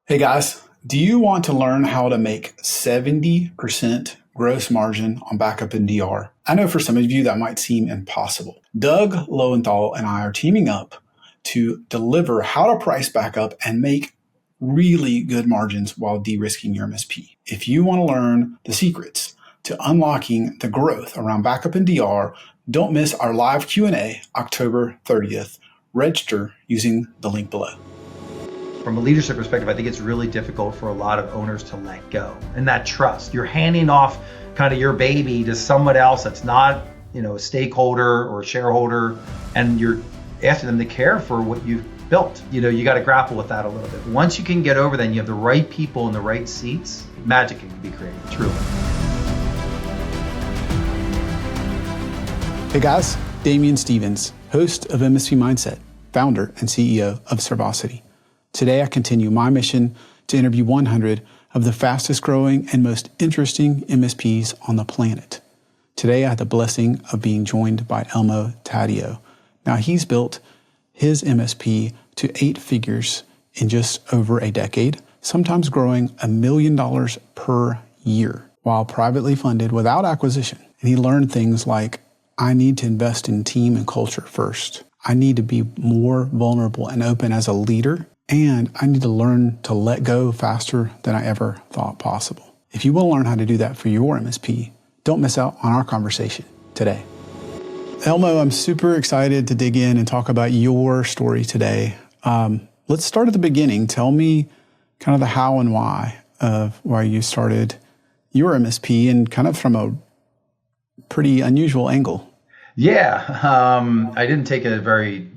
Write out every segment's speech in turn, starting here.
Hey guys, do you want to learn how to make 70% gross margin on backup and DR? I know for some of you that might seem impossible. Doug Lowenthal and I are teaming up to deliver how to price backup and make really good margins while de-risking your MSP. If you want to learn the secrets to unlocking the growth around backup and DR, don't miss our live Q&A October 30th. Register using the link below. From a leadership perspective, I think it's really difficult for a lot of owners to let go. And that trust, you're handing off kind of your baby to someone else that's not, a stakeholder or a shareholder, and you're asking them to care for what you've built. You got to grapple with that a little bit. Once you can get over that and you have the right people in the right seats, magic can be created, truly. Hey guys, Damien Stevens, host of MSP Mindset, founder and CEO of Servosity. Today, I continue my mission to interview 100 of the fastest growing and most interesting MSPs on the planet. Today, I had the blessing of being joined by Elmo Taddeo. Now, he's built his MSP to 8 figures in just over a decade, sometimes growing $1 million per year while privately funded without acquisition. And he learned things like, I need to invest in team and culture first. I need to be more vulnerable and open as a leader. And I need to learn to let go faster than I ever thought possible. If you want to learn how to do that for your MSP, don't miss out on our conversation today. Elmo, I'm super excited to dig in and talk about your story today. Let's start at the beginning. Tell me kind of the how and why of why you started your MSP and kind of from a pretty unusual angle. Yeah, I didn't take a very,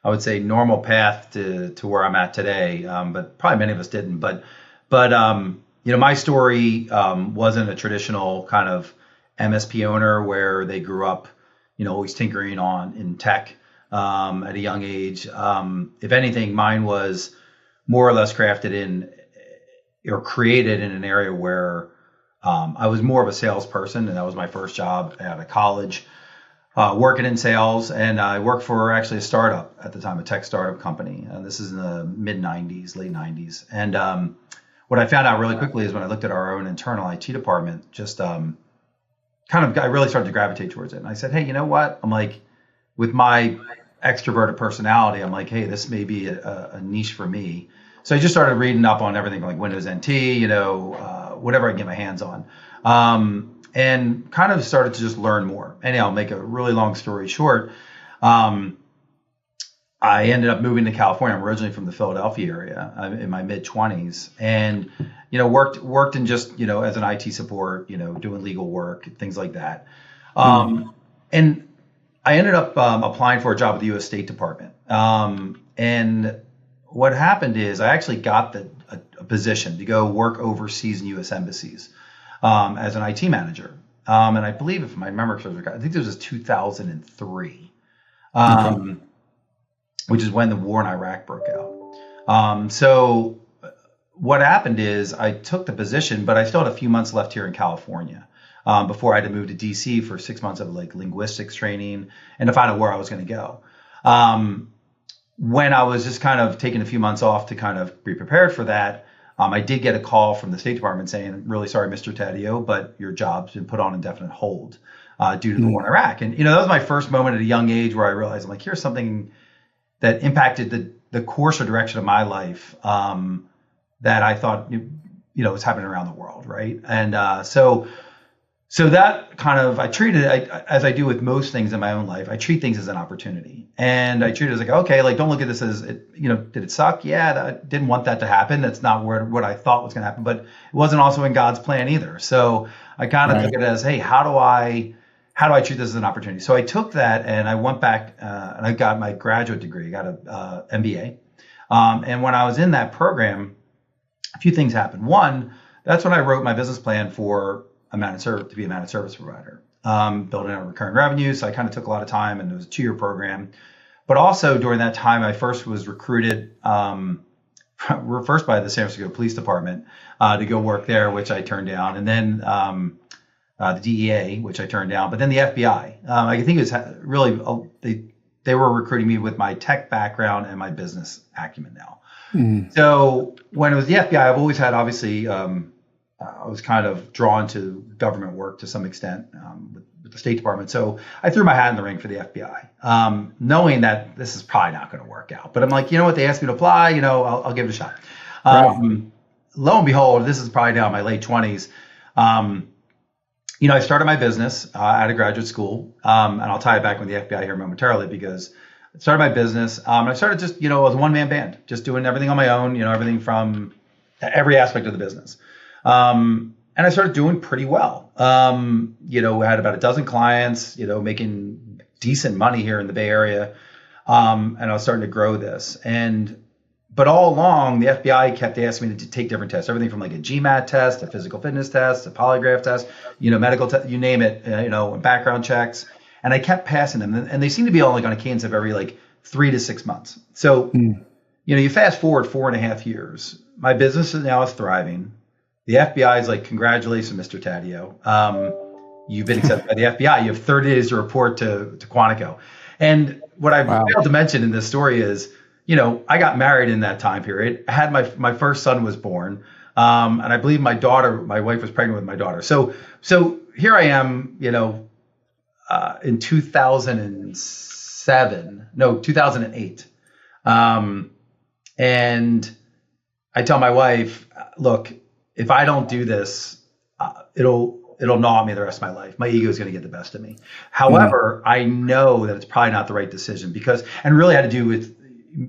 I would say, normal path to where I'm at today, but probably many of us didn't. But my story wasn't a traditional kind of MSP owner where they grew up, always tinkering in tech at a young age. If anything, mine was more or less crafted in or created in an area where I was more of a salesperson, and that was my first job out of college. Working in sales, and I worked for actually a startup at the time, a tech startup company. This is in the mid 90s, late 90s. And what I found out really quickly is when I looked at our own internal IT department, just I really started to gravitate towards it. And I said, hey, you know what? I'm like, with my extroverted personality, I'm like, hey, this may be a niche for me. So I just started reading up on everything like Windows NT, whatever I can get my hands on. And kind of started to just learn more. And I'll make a really long story short. I ended up moving to California. I'm originally from the Philadelphia area in my mid 20s, and worked in just as an IT support, doing legal work, things like that. And I ended up applying for a job with the U.S. State Department. And what happened is I actually got a position to go work overseas in U.S. embassies. As an IT manager. And I believe, if my memory serves, I think this was 2003, which is when the war in Iraq broke out. So what happened is I took the position, but I still had a few months left here in California before I had to move to DC for 6 months of linguistics training and to find out where I was going to go. When I was just kind of taking a few months off to kind of be prepared for that, I did get a call from the State Department saying, really sorry, Mr. Taddeo, but your job's been put on indefinite hold due to the war in Iraq. And, that was my first moment at a young age where I realized, I'm like, here's something that impacted the course or direction of my life that I thought, was happening around the world, right? And so that kind of, I treated it, as I do with most things in my own life, I treat things as an opportunity. And I treat it as like, okay, don't look at this as, did it suck? Yeah, I didn't want that to happen. That's not what I thought was going to happen, but it wasn't also in God's plan either. So I kind of took it as, hey, how do I treat this as an opportunity? So I took that and I went back and I got my graduate degree, got a MBA. And when I was in that program, a few things happened. One, that's when I wrote my business plan for to be a managed service provider, building out recurring revenue. So I kind of took a lot of time, and it was a 2-year program. But also during that time, I first was recruited first by the San Francisco Police Department to go work there, which I turned down, and then the DEA, which I turned down, but then the FBI. I think it was really they were recruiting me with my tech background and my business acumen now. Mm. So when it was the FBI, I've always had, obviously, I was kind of drawn to government work to some extent with the State Department. So I threw my hat in the ring for the FBI, knowing that this is probably not going to work out. But I'm like, you know what? They asked me to apply. I'll give it a shot. Right. Lo and behold, this is probably now in my late 20s. I started my business out of graduate school, and I'll tie it back with the FBI here momentarily because I started my business. And I started just, as a one-man band, just doing everything on my own, everything from every aspect of the business. And I started doing pretty well. We had about a dozen clients, making decent money here in the Bay Area. And I was starting to grow this. But all along, the FBI kept asking me to take different tests, everything from like a GMAT test, a physical fitness test, a polygraph test, medical test, you name it, background checks. And I kept passing them. And they seem to be on a cadence of every 3 to 6 months. So, you fast forward 4.5 years, my business now is thriving. The FBI is like, congratulations, Mr. Taddeo. You've been accepted by the FBI. You have 30 days to report to Quantico. And what I failed to mention in this story is, I got married in that time period. I had my first son was born. And I believe my wife was pregnant with my daughter. So here I am, in 2008. And I tell my wife, look, if I don't do this, it'll gnaw at me the rest of my life. My ego is going to get the best of me. However, I know that it's probably not the right decision and really had to do with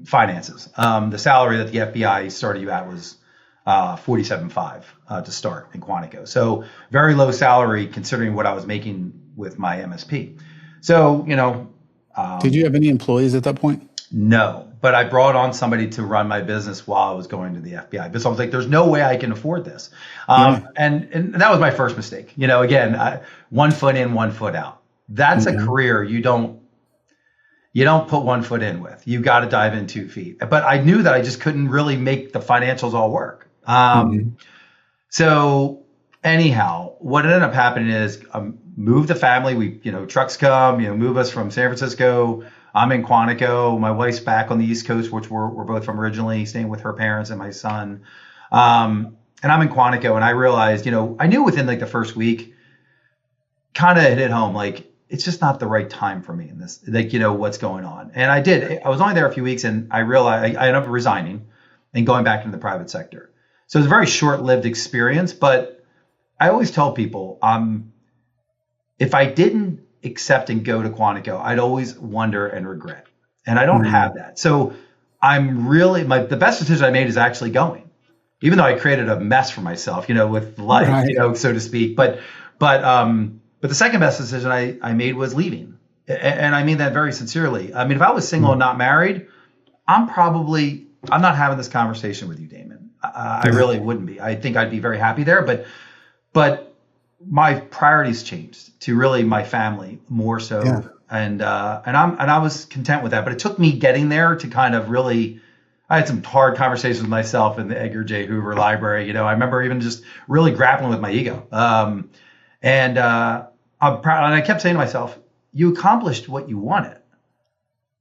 finances. The salary that the FBI started you at was $47,500 to start in Quantico. So very low salary considering what I was making with my MSP. So, did you have any employees at that point? No, but I brought on somebody to run my business while I was going to the FBI. Because I was like, there's no way I can afford this. And that was my first mistake. Again, 1 foot in, 1 foot out. That's a career you don't put 1 foot in with. You got to dive in 2 feet. But I knew that I just couldn't really make the financials all work. So anyhow, what ended up happening is move the family. We, trucks come, move us from San Francisco. I'm in Quantico. My wife's back on the East Coast, which we're both from originally, staying with her parents and my son. And I'm in Quantico, and I realized, I knew within the first week, kind of hit home, it's just not the right time for me in this, what's going on. And I did. I was only there a few weeks, and I realized I ended up resigning and going back into the private sector. So it was a very short-lived experience, but I always tell people, if I didn't accept and go to Quantico, I'd always wonder and regret. And I don't have that. So I'm really, the best decision I made is actually going, even though I created a mess for myself, with life, so to speak. But the second best decision I made was leaving. And I mean that very sincerely. I mean, if I was single and not married, I'm not having this conversation with you, Damien. I really wouldn't be. I think I'd be very happy there, but my priorities changed to really my family more so. Yeah. And I was content with that, but it took me getting there to kind of really, I had some hard conversations with myself in the Edgar J. Hoover Library. I remember even just really grappling with my ego. And I'm proud. And I kept saying to myself, you accomplished what you wanted,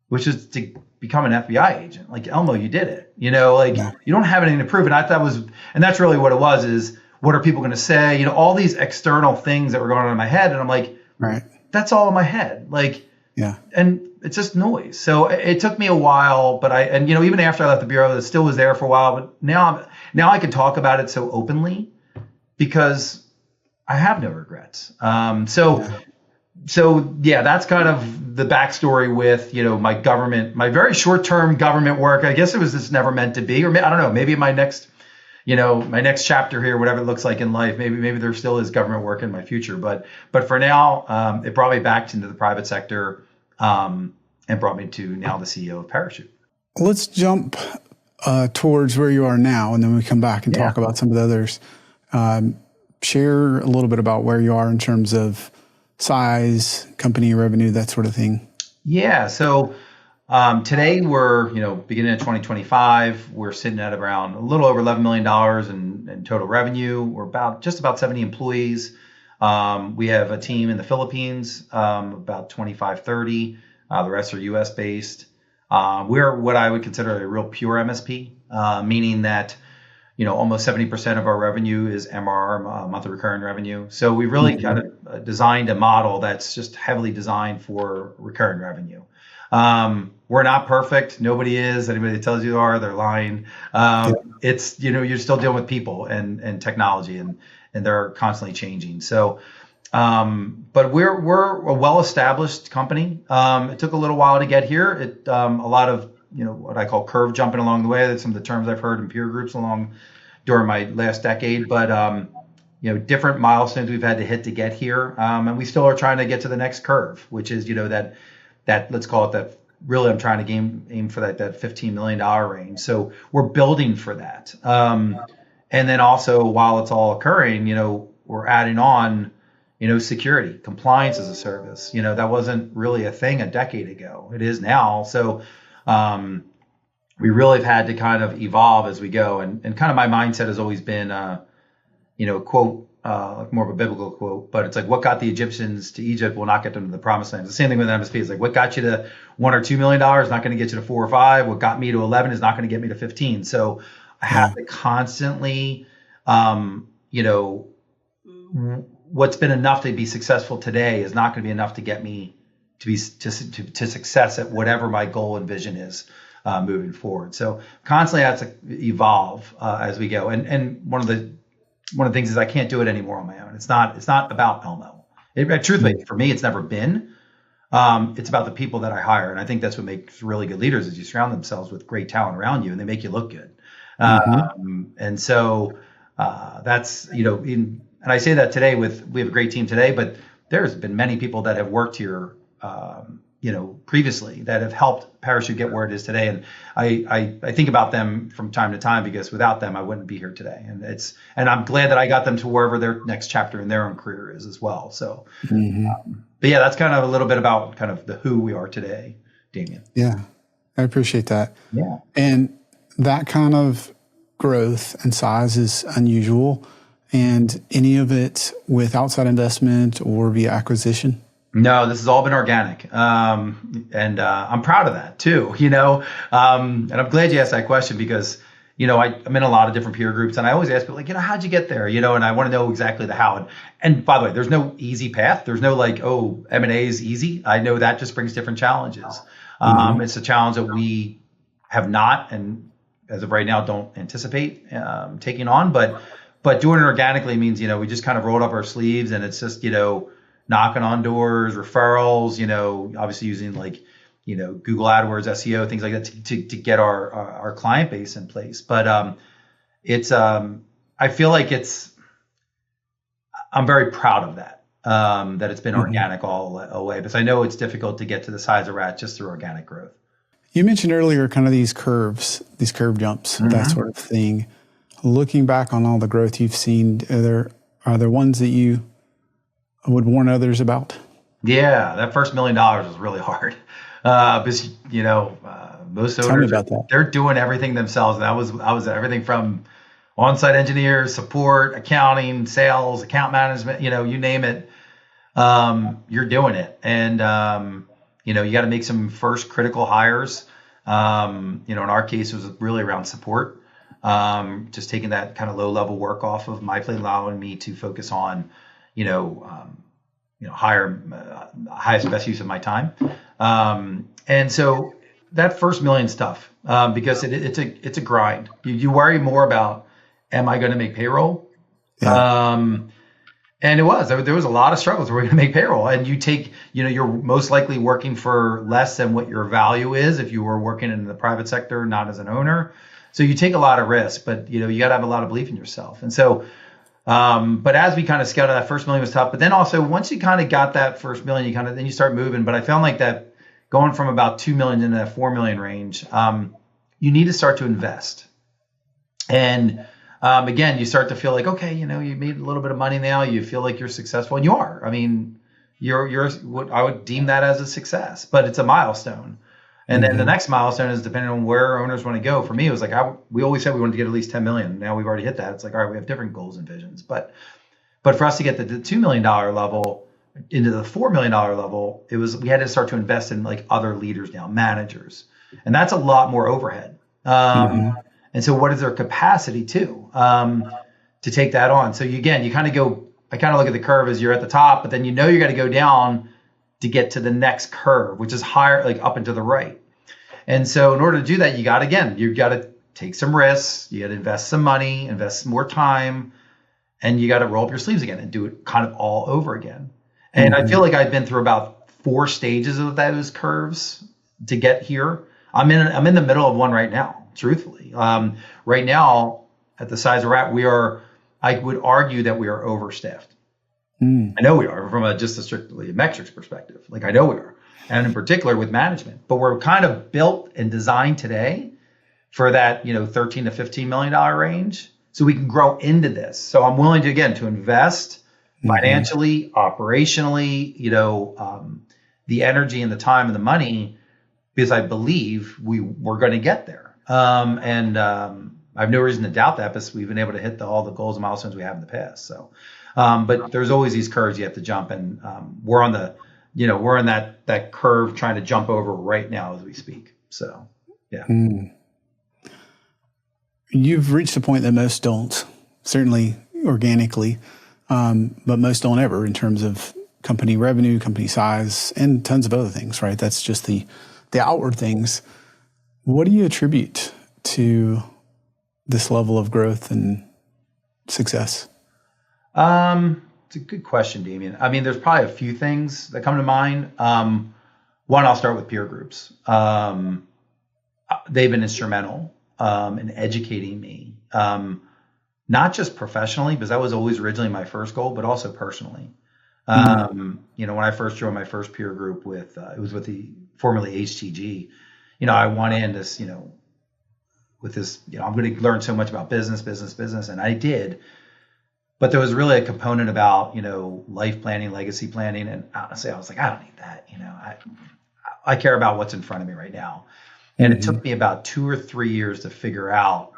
which is to become an FBI agent. Like, Elmo, you did it. You don't have anything to prove. And that's really what it was, is what are people going to say? All these external things that were going on in my head. And I'm like, that's all in my head. And it's just noise. So it took me a while, but even after I left the Bureau, it still was there for a while. But now I can talk about it so openly because I have no regrets. So that's kind of the backstory with, my very short-term government work. I guess it was just never meant to be, or I don't know, maybe my next chapter here, whatever it looks like in life, maybe there still is government work in my future. But for now, it brought me back into the private sector, and brought me to now the CEO of Parachute. Let's jump towards where you are now, and then we come back and talk about some of the others. Share a little bit about where you are in terms of size, company revenue, that sort of thing. Yeah. So today we're, beginning of 2025, we're sitting at around a little over $11 million in total revenue. We're just about 70 employees. We have a team in the Philippines, about 25, 30. The rest are US based. We're what I would consider a real pure MSP, meaning that almost 70% of our revenue is MRR, monthly recurring revenue. So we really kind of designed a model that's just heavily designed for recurring revenue. We're not perfect. Nobody is. Anybody that tells you they are, they're lying. It's, you're still dealing with people and technology, and they're constantly changing. So, but we're a well-established company. It took a little while to get here. A lot of, what I call curve jumping along the way. That's some of the terms I've heard in peer groups during my last decade. But, different milestones we've had to hit to get here. And we still are trying to get to the next curve, which is, that let's call it that. Really, I'm trying to aim for that $15 million range. So we're building for that. And then also, while it's all occurring, we're adding on, security, compliance as a service. That wasn't really a thing a decade ago. It is now. So we really have had to kind of evolve as we go. And kind of my mindset has always been, quote, like more of a biblical quote, but it's like, what got the Egyptians to Egypt will not get them to the promised land. It's the same thing with MSP. It's like, what got you to $1 or $2 million is not going to get you to 4 or 5. What got me to 11 is not going to get me to 15. So I have to constantly, what's been enough to be successful today is not going to be enough to get me to be to success at whatever my goal and vision is moving forward. So constantly I have to evolve as we go. And one of the things is I can't do it anymore on my own. It's not about Elmo. Truthfully, for me, it's never been. It's about the people that I hire. And I think that's what makes really good leaders is you surround themselves with great talent around you and they make you look good. And so that's, and I say that today we have a great team today, but there's been many people that have worked here, previously that have helped Parachute get where it is today. And I think about them from time to time because without them, I wouldn't be here today. And I'm glad that I got them to wherever their next chapter in their own career is as well. So, but yeah, that's kind of a little bit about kind of the who we are today, Damien. Yeah, I appreciate that. Yeah. And that kind of growth and size is unusual. And any of it with outside investment or via acquisition? No, this has all been organic. And I'm proud of that too, and I'm glad you asked that question because, I'm in a lot of different peer groups and I always ask people like, how'd you get there? And I want to know exactly the how. And by the way, there's no easy path. There's no like, M&A is easy. I know that just brings different challenges. It's a challenge that we have not, and as of right now, don't anticipate taking on, but doing it organically means, we just kind of rolled up our sleeves and it's just, knocking on doors, referrals, obviously using like, Google AdWords, SEO, things like that to get our client base in place. But it's, I feel like I'm very proud of that, that it's been organic all the way, because I know it's difficult to get to the size of Rat just through organic growth. You mentioned earlier kind of these curve jumps, that sort of thing. Looking back on all the growth you've seen, are there ones that you would warn others about? Yeah, that first $1 million was really hard because most owners they're doing everything themselves. And I was everything from on-site engineers, support, accounting, sales, account management. You name it, you're doing it. And you got to make some first critical hires. In our case, it was really around support. Just taking that kind of low-level work off of my plate, allowing me to focus on highest best use of my time. And so that first $1 million stuff, because it's a grind. You worry more about, am I going to make payroll? Yeah. And there was a lot of struggles where we're going to make payroll, and you're most likely working for less than what your value is if you were working in the private sector, not as an owner. So you take a lot of risk, but you got to have a lot of belief in yourself. And so, but as we kind of scouted, that first $1 million was tough. But then also once you kind of got that first $1 million, then you start moving. But I found like that going from about 2 million into that 4 million range, you need to start to invest. And again, you start to feel like, okay, you made a little bit of money now. You feel like you're successful, and you are. I mean, I would deem that as a success, but it's a milestone. And then the next milestone is depending on where owners want to go. For me, it was like we always said we wanted to get at least 10 million. Now we've already hit that. It's like, all right, we have different goals and visions. But for us to get the $2 million level into the $4 million level, we had to start to invest in like other leaders now, managers, And that's a lot more overhead. And so what is their capacity to take that on? So you kind of go, I kind of look at the curve as you're at the top, but then you got to go down to get to the next curve, which is higher, like up and to the right. And so in order to do that, you got to take some risks, you got to invest some money, invest some more time, and you got to roll up your sleeves again and do it kind of all over again. And I feel like I've been through about 4 stages of those curves to get here. I'm in the middle of one right now, truthfully. Right now, at the size we're at, I would argue that we are overstaffed. I know we are from just a strictly metrics perspective. Like I know we are. And in particular with management, but we're kind of built and designed today for that, $13 to $15 million range. So we can grow into this. So I'm willing to invest financially, operationally, the energy and the time and the money, because I believe we're going to get there. And I have no reason to doubt that, because we've been able to hit all the goals and milestones we have in the past. So, but there's always these curves you have to jump, and we're on we're in that curve trying to jump over right now as we speak. So, yeah. You've reached a point that most don't, certainly organically, but most don't ever in terms of company revenue, company size, and tons of other things, right? That's just the outward things. What do you attribute to this level of growth and success? It's a good question, Damien. I mean, there's probably a few things that come to mind. One, I'll start with peer groups. They've been instrumental in educating me, not just professionally, because that was always originally my first goal, but also personally. When I first joined my first peer group it was with the formerly HTG, I went in this, with this, I'm going to learn so much about business, and I did. But there was really a component about, life planning, legacy planning. And honestly, I was like, I don't need that. I care about what's in front of me right now. And it took me about 2 or 3 years to figure out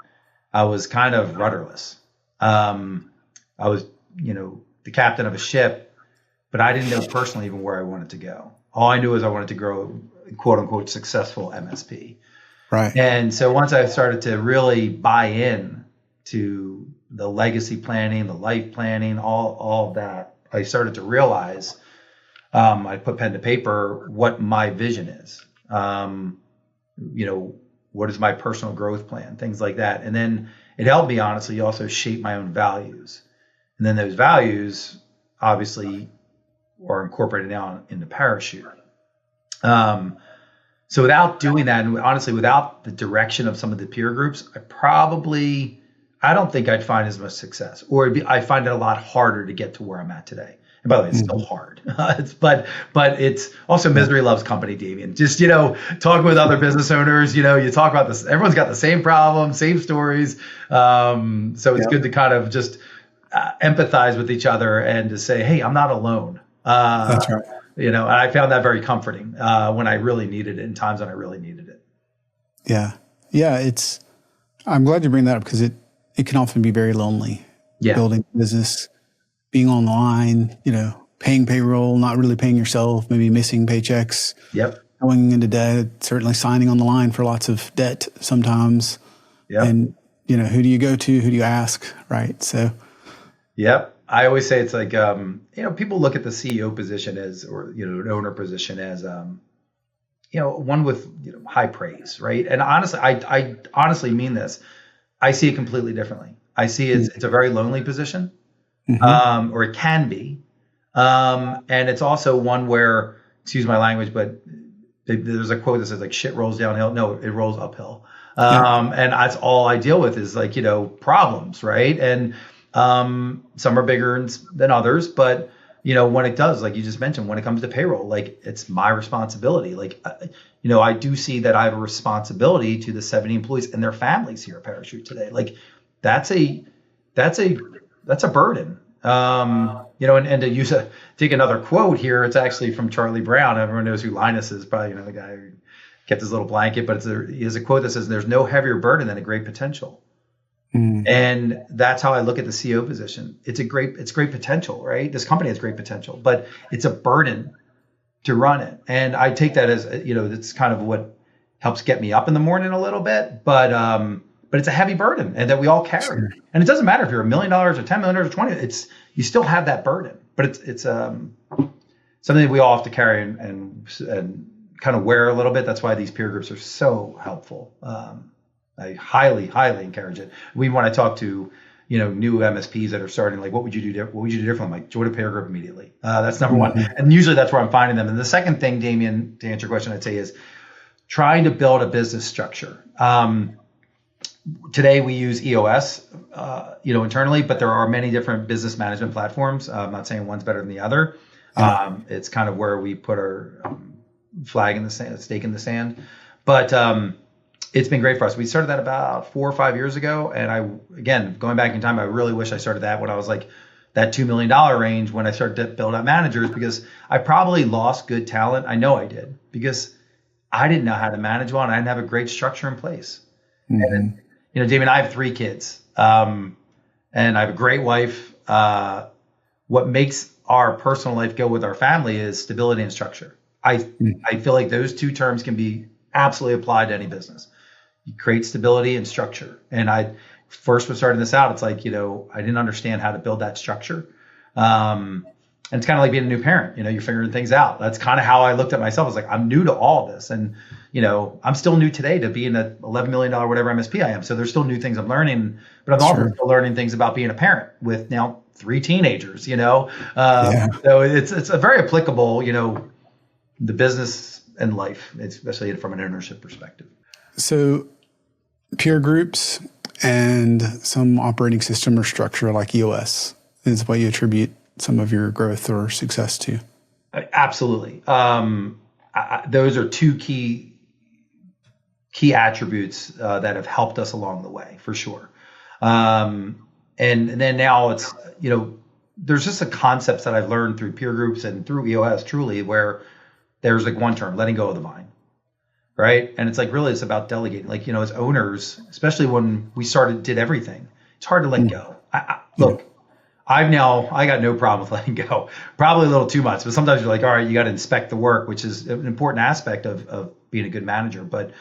I was kind of rudderless. I was, the captain of a ship, but I didn't know personally even where I wanted to go. All I knew is I wanted to grow, quote unquote, successful MSP. Right. And so once I started to really buy in to the legacy planning, the life planning, all of that, I started to realize, I put pen to paper, what my vision is. What is my personal growth plan, things like that. And then it helped me, honestly, also shape my own values. And then those values obviously are incorporated now into Parachute. So without doing that, and honestly, without the direction of some of the peer groups, I don't think I'd find as much success, or I find it a lot harder to get to where I'm at today. And by the way, it's still hard, but it's also misery loves company, Damien. Just, talking with other business owners, you talk about this, everyone's got the same problems, same stories. So it's good to kind of just empathize with each other and to say, hey, I'm not alone. That's right. And I found that very comforting when I really needed it, in times when I really needed it. Yeah. Yeah. I'm glad you bring that up, because it can often be very lonely. Yeah. Building a business, being online, paying payroll, not really paying yourself, maybe missing paychecks. Yep. Going into debt, certainly signing on the line for lots of debt sometimes. Yep. And, who do you go to? Who do you ask? Right. So. Yep. I always say it's like, people look at the CEO position or an owner position as, one with high praise, right? And honestly, I honestly mean this. I see it completely differently. I see it's a very lonely position, or it can be. And it's also one where, excuse my language, but there's a quote that says like shit rolls downhill. No, it rolls uphill. And that's all I deal with is like, problems, right? And some are bigger than others, but when it does, like you just mentioned, when it comes to payroll, like it's my responsibility. Like, I do see that I have a responsibility to the 70 employees and their families here at Parachute today. Like that's a burden. And to take another quote here, it's actually from Charlie Brown. Everyone knows who Linus is, probably, the guy who kept his little blanket, but he has a quote that says, there's no heavier burden than a great potential. And that's how I look at the CEO position. It's great potential, right? This company has great potential, but it's a burden to run it. And I take that as, that's kind of what helps get me up in the morning a little bit, but it's a heavy burden and that we all carry. Sure. And it doesn't matter if you're $1 million or $10 million or 20, you still have that burden, but it's something that we all have to carry and kind of wear a little bit. That's why these peer groups are so helpful. I highly, highly encourage it. When I talk to, new MSPs that are starting, like, what would you do differently? I'm like, join a peer group immediately. That's number one. And usually that's where I'm finding them. And the second thing, Damien, to answer your question, I'd say is trying to build a business structure. Today we use EOS, internally, but there are many different business management platforms. I'm not saying one's better than the other. It's kind of where we put our flag in the sand, stake in the sand. But it's been great for us. We started that about 4 or 5 years ago. And again, going back in time, I really wish I started that when I was like that $2 million range when I started to build out managers, because I probably lost good talent. I know I did, because I didn't know how to manage one. I didn't have a great structure in place. And, Damien, I have 3 kids, and I have a great wife. What makes our personal life go with our family is stability and structure. I feel like those 2 terms can be absolutely applied to any business. You create stability and structure. And I first was starting this out, it's like, I didn't understand how to build that structure. And it's kind of like being a new parent, you're figuring things out. That's kind of how I looked at myself. I was like, I'm new to all this. And, I'm still new today to being an $11 million, whatever MSP I am. So there's still new things I'm learning, but I'm also still learning things about being a parent with now 3 teenagers, So it's a very applicable, the business and life, especially from an ownership perspective. So peer groups and some operating system or structure like EOS is what you attribute some of your growth or success to. Absolutely. Those are 2 key attributes that have helped us along the way, for sure. And then now it's, there's just the concepts that I've learned through peer groups and through EOS, truly, where there's like one term, letting go of the vine, right? And it's like, really, it's about delegating. Like, as owners, especially when we did everything, it's hard to let go. Look, I got no problem with letting go. Probably a little too much, but sometimes you're like, all right, you got to inspect the work, which is an important aspect of being a good manager. But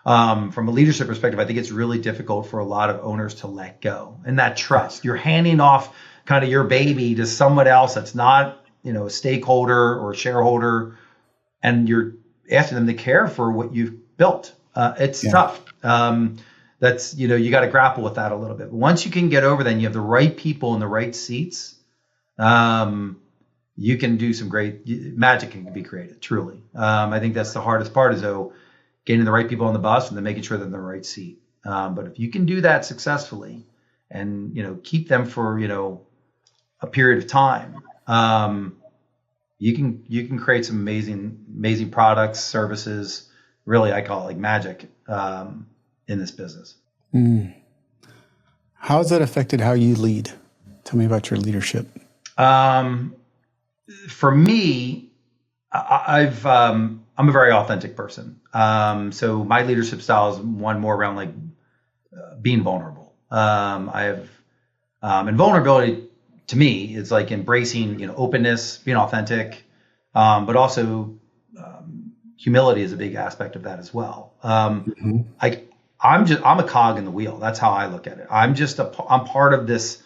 from a leadership perspective, I think it's really difficult for a lot of owners to let go. And that trust, you're handing off kind of your baby to someone else that's not, a stakeholder or a shareholder, and you're asking them to care for what you've built. It's tough. That's, you got to grapple with that a little bit. But once you can get over that and you have the right people in the right seats, you can do some great magic can be created, truly. I think that's the hardest part, is getting the right people on the bus and then making sure they're in the right seat. But if you can do that successfully and, keep them for, a period of time, you can create some amazing products, services. Really, I call it like magic in this business. How has that affected how you lead? Tell me about your leadership. For me, I'm a very authentic person. So my leadership style is one more around like being vulnerable. And vulnerability to me is like embracing, openness, being authentic, but also humility is a big aspect of that as well. I'm a cog in the wheel. That's how I look at it. I'm part of this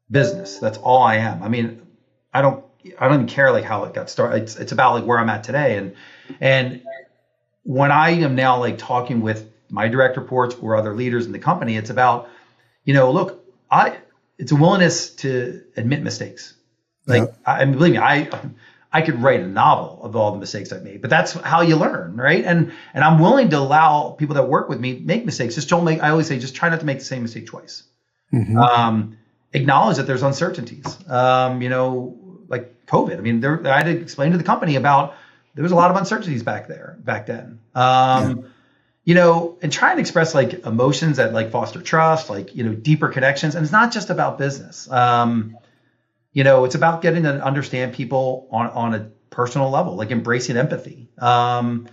business. That's all I am. I mean, I don't even care like how it got started. It's about like where I'm at today. And when I am now like talking with my direct reports or other leaders in the company, it's about, look, it's a willingness to admit mistakes. Like, believe me, I could write a novel of all the mistakes I've made, but that's how you learn, right? And I'm willing to allow people that work with me make mistakes. I always say, just try not to make the same mistake twice. Acknowledge that there's uncertainties. Like COVID. I mean, I had to explain to the company about there was a lot of uncertainties back then. And try and express like emotions that like foster trust, like, deeper connections. And it's not just about business. It's about getting to understand people on a personal level, like embracing empathy, connecting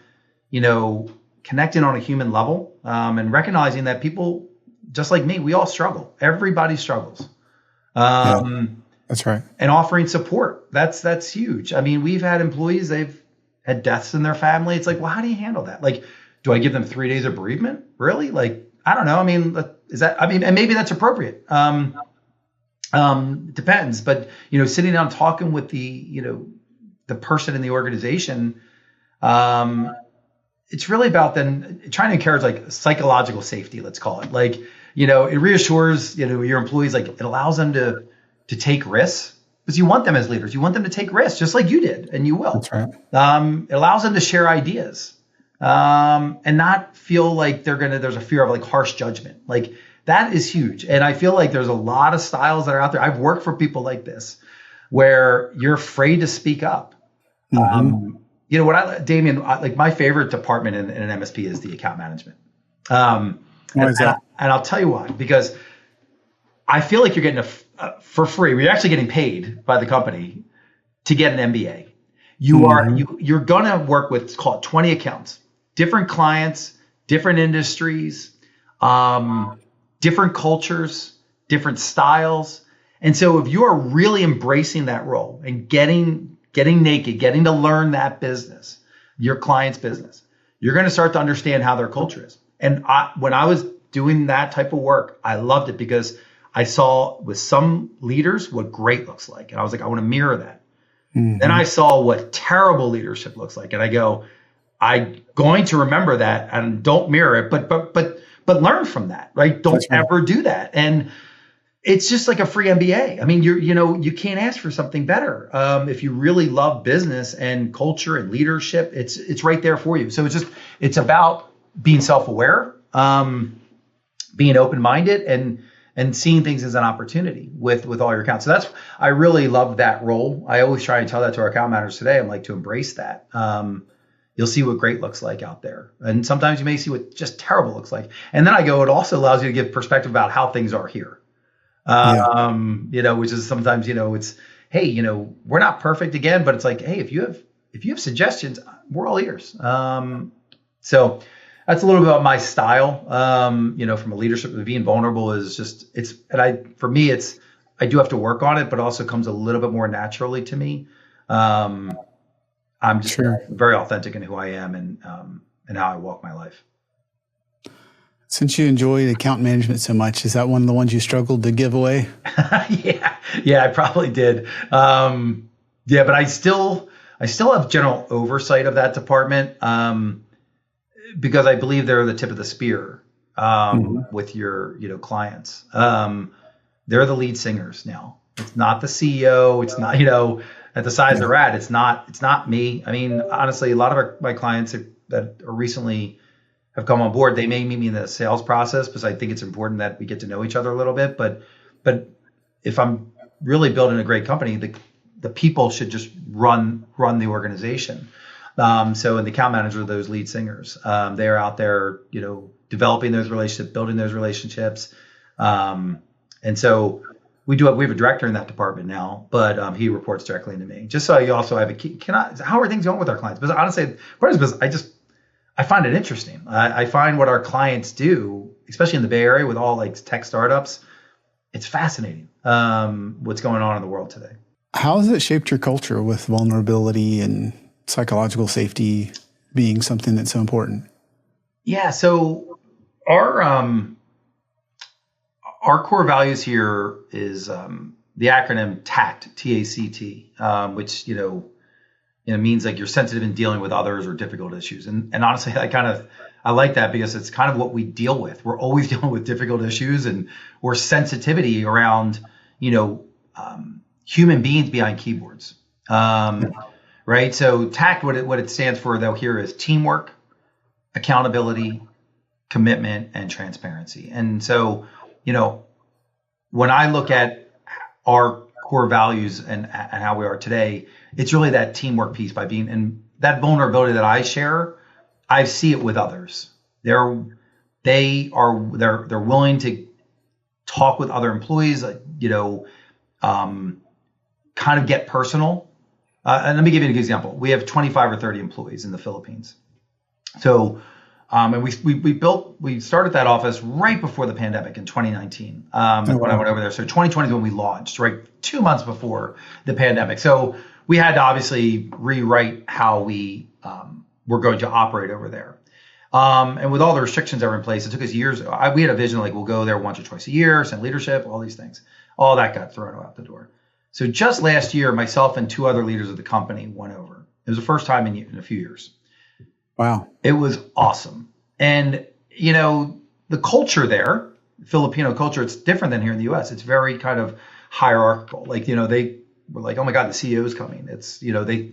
on a human level, and recognizing that people just like me, we all struggle. Everybody struggles. That's right. And offering support. That's huge. I mean, we've had employees, they've had deaths in their family. It's like, well, how do you handle that? Like, Do I give them 3 days of bereavement? Really? Like, I don't know. I mean, is that, I mean, and maybe that's appropriate. Depends. But, sitting down talking with the person in the organization, it's really about then trying to encourage like psychological safety, let's call it. Like, it reassures, your employees, like it allows them to take risks because you want them as leaders. You want them to take risks just like you did, and you will. That's right. It allows them to share ideas and not feel like there's a fear of like harsh judgment. Like that is huge. And I feel like there's a lot of styles that are out there. I've worked for people like this where you're afraid to speak up. Mm-hmm. Damien, like my favorite department in an MSP is the account management. Why is that? And I'll tell you why, because I feel like you're getting for free. We're actually getting paid by the company to get an MBA. You're going to work with, call it 20 accounts, different clients, different industries, different cultures, different styles. And so if you are really embracing that role and getting naked, getting to learn that business, your client's business, you're going to start to understand how their culture is. And when I was doing that type of work, I loved it because I saw with some leaders what great looks like. And I was like, I want to mirror that. Mm-hmm. Then I saw what terrible leadership looks like. And I go, I'm going to remember that and don't mirror it, but learn from that, right? Don't ever do that. And it's just like a free MBA. I mean, you can't ask for something better. If you really love business and culture and leadership, it's right there for you. So it's about being self-aware, being open-minded, and seeing things as an opportunity with all your accounts. So I really love that role. I always try and tell that to our account managers today. I'm like, to embrace that. You'll see what great looks like out there. And sometimes you may see what just terrible looks like. And then I go, it also allows you to give perspective about how things are here. Which is sometimes, it's, hey, we're not perfect again, but it's like, hey, if you have suggestions, we're all ears. So that's a little bit about my style. From a leadership, being vulnerable is just, I do have to work on it, but also comes a little bit more naturally to me. I'm just very authentic in who I am and how I walk my life. Since you enjoyed account management so much, is that one of the ones you struggled to give away? Yeah, I probably did. But I still have general oversight of that department because I believe they're the tip of the spear with your clients. They're the lead singers now. It's not the CEO. It's not at the size they're at. It's not me. I mean, honestly, a lot of my clients that are recently have come on board, they may meet me in the sales process because I think it's important that we get to know each other a little bit. But if I'm really building a great company, the people should just run the organization. So in the account manager, those lead singers, they are out there, developing those relationships, building those relationships. And so we have a director in that department now, but he reports directly into me. Just so you also have how are things going with our clients? Because honestly, I find it interesting. I find what our clients do, especially in the Bay Area with all like tech startups, it's fascinating what's going on in the world today. How has it shaped your culture with vulnerability and psychological safety being something that's so important? Yeah, so our core values here is the acronym TACT, T-A-C-T, which means like you're sensitive in dealing with others or difficult issues. And honestly, I like that because it's kind of what we deal with. We're always dealing with difficult issues or sensitivity around, human beings behind keyboards. Right. So TACT, what it stands for though here is teamwork, accountability, commitment, and transparency. And so, when I look at our core values and how we are today, it's really that teamwork piece and that vulnerability that I share, I see it with others. They're willing to talk with other employees, kind of get personal. And let me give you an example. We have 25 or 30 employees in the Philippines. So, and we started that office right before the pandemic in 2019. When I went over there. So 2020 is when we launched, right 2 months before the pandemic. So we had to obviously rewrite how we were going to operate over there. And with all the restrictions that were in place, it took us years. We had a vision like we'll go there once or twice a year, send leadership, all these things. All that got thrown out the door. So just last year, myself and 2 other leaders of the company went over. It was the first time in a few years. Wow. It was awesome. And, the culture there, Filipino culture, it's different than here in the US. It's very kind of hierarchical. Like, they were like, oh my God, the CEO is coming. It's, are they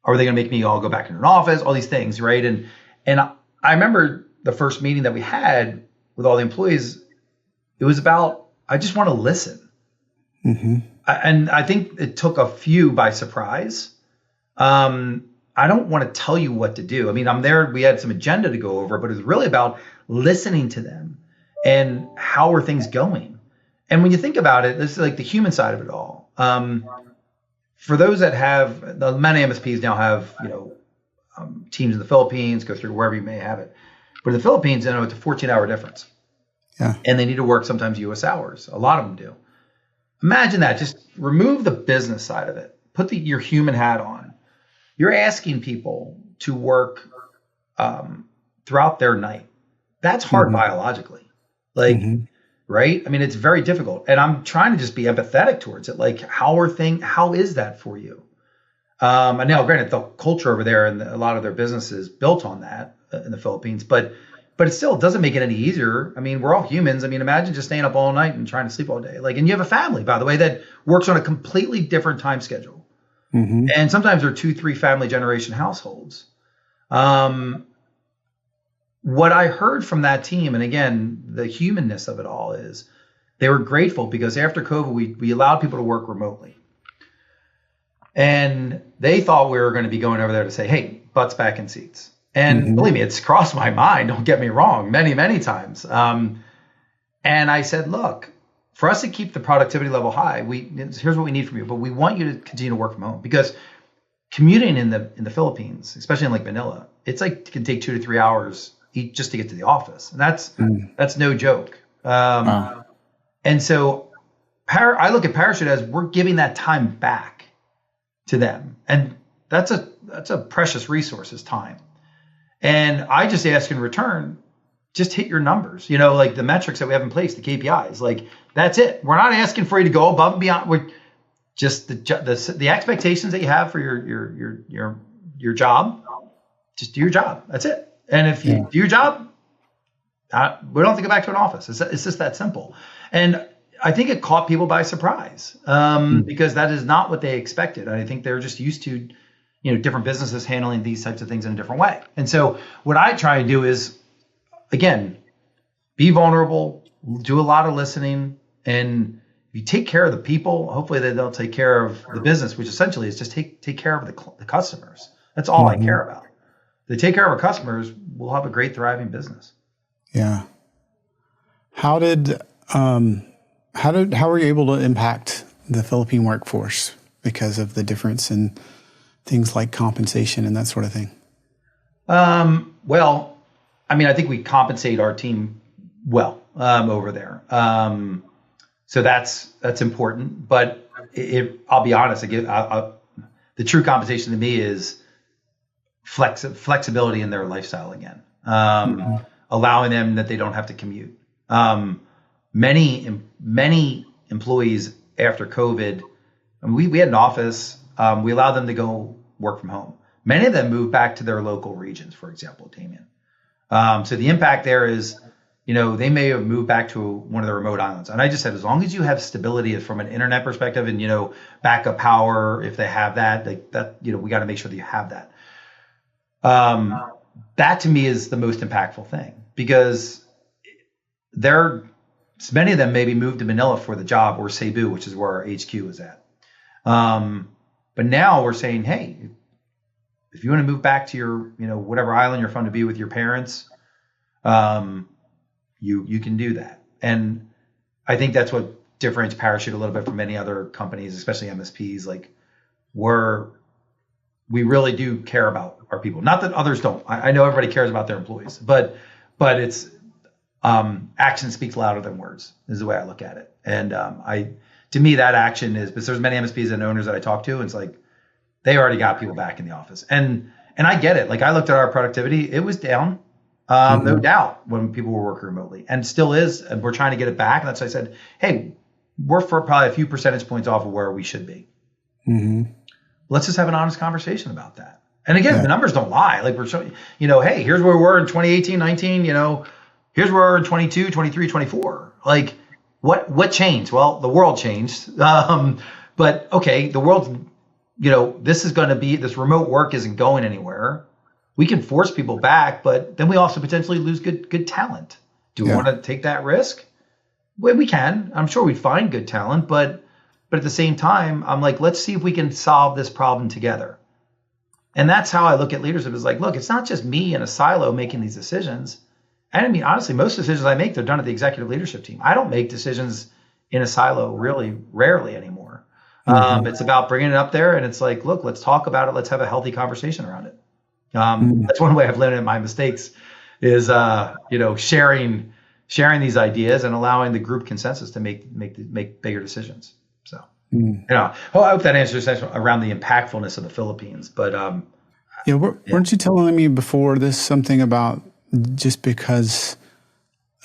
going to make me all go back into an office? All these things, right? And I remember the first meeting that we had with all the employees, it was about, I just want to listen. Mm-hmm. And I think it took a few by surprise. I don't want to tell you what to do. I mean, I'm there, we had some agenda to go over, but it was really about listening to them and how are things going. And when you think about it, this is like the human side of it all. For those that have, many MSPs now have, teams in the Philippines, go through wherever you may have it. But in the Philippines, it's a 14-hour difference. Yeah. And they need to work sometimes US hours. A lot of them do. Imagine that. Just remove the business side of it. Put your human hat on. You're asking people to work throughout their night. That's hard biologically. Right? I mean, it's very difficult. And I'm trying to just be empathetic towards it. Like, how is that for you? And now, granted, the culture over there and a lot of their businesses built on that in the Philippines, but it still doesn't make it any easier. I mean, we're all humans. I mean, imagine just staying up all night and trying to sleep all day. And you have a family, by the way, that works on a completely different time schedule. Mm-hmm. And sometimes they're 2-3 family generation households. What I heard from that team, and again, the humanness of it all, is they were grateful because after COVID, we allowed people to work remotely. And they thought we were going to be going over there to say, hey, butts back in seats. And believe me, it's crossed my mind, don't get me wrong, many, many times. And I said, look, for us to keep the productivity level high, here's what we need from you, but we want you to continue to work from home, because commuting in the Philippines, especially in like Manila, it can take 2 to 3 hours just to get to the office. And that's no joke. Wow. And so I look at Parachute as we're giving that time back to them. And that's a precious resource, is time. And I just ask in return, just hit your numbers, like the metrics that we have in place, the KPIs, like that's it. We're not asking for you to go above and beyond. We're just the expectations that you have for your job, just do your job. That's it. And if you do your job, we don't have to go back to an office. It's just that simple. And I think it caught people by surprise because that is not what they expected. I think they're just used to, different businesses handling these types of things in a different way. And so what I try to do is, again, be vulnerable, do a lot of listening, and if you take care of the people, hopefully they'll take care of the business, which essentially is just take care of the customers. That's all I care about. If they take care of our customers, we'll have a great, thriving business. Yeah. How were you able to impact the Philippine workforce because of the difference in things like compensation and that sort of thing? Well, I mean, I think we compensate our team well over there. So that's important. But I'll be honest, the true compensation to me is flexibility in their lifestyle again, allowing them that they don't have to commute. Many employees after COVID, we had an office, we allowed them to go work from home. Many of them moved back to their local regions, for example, Damien. So the impact there is, they may have moved back to one of the remote islands. And I just said, as long as you have stability from an internet perspective and, backup power, if they have that, we got to make sure that you have that. That to me is the most impactful thing, because many of them maybe moved to Manila for the job, or Cebu, which is where our HQ is at. But now we're saying, hey, if you want to move back to your, whatever island you're from to be with your parents, you can do that. And I think that's what differentiates Parachute a little bit from many other companies, especially MSPs. Like, we really do care about our people. Not that others don't. I know everybody cares about their employees, but it's action speaks louder than words is the way I look at it. And to me, that action is, because there's many MSPs and owners that I talk to, and it's like they already got people back in the office. And I get it. Like, I looked at our productivity, it was down. No doubt, when people were working remotely, and still is, and we're trying to get it back. And that's why I said, hey, we're for probably a few percentage points off of where we should be. Let's just have an honest conversation about that. And again, the numbers don't lie. Like we're showing, hey, here's where we were in 2018, 19, here's where we're in 22, 23, 24. Like what changed? Well, the world changed. But okay, the world, this is going to be, this remote work isn't going anywhere. We can force people back, but then we also potentially lose good talent. Do we want to take that risk? Well, we can. I'm sure we'd find good talent, but at the same time, I'm like, let's see if we can solve this problem together. And that's how I look at leadership, is like, look, it's not just me in a silo making these decisions. And I mean, honestly, most decisions I make, they're done at the executive leadership team. I don't make decisions in a silo really rarely anymore. It's about bringing it up there, and it's like, look, let's talk about it. Let's have a healthy conversation around it. That's one way I've learned my mistakes is, sharing these ideas and allowing the group consensus to make bigger decisions. So, I hope that answers your question around the impactfulness of the Philippines. But weren't you telling me before this something about just because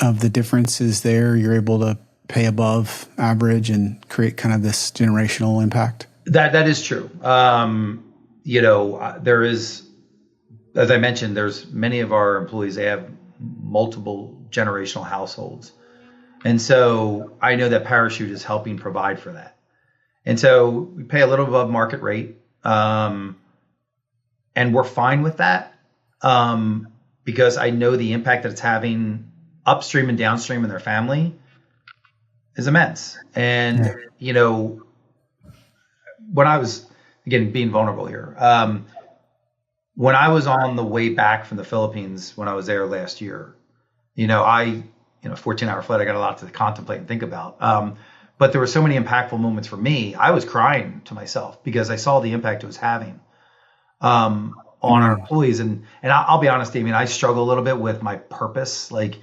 of the differences there, you're able to pay above average and create kind of this generational impact? That is true. There is, as I mentioned, there's many of our employees, they have multiple generational households. And so I know that Parachute is helping provide for that. And so we pay a little above market rate. And we're fine with that because I know the impact that it's having upstream and downstream in their family is immense. And, when I was, again, being vulnerable here, when I was on the way back from the Philippines, when I was there last year, 14-hour flight, I got a lot to contemplate and think about. But there were so many impactful moments for me. I was crying to myself because I saw the impact it was having on our employees. And I'll be honest, Damien, I struggle a little bit with my purpose. Like,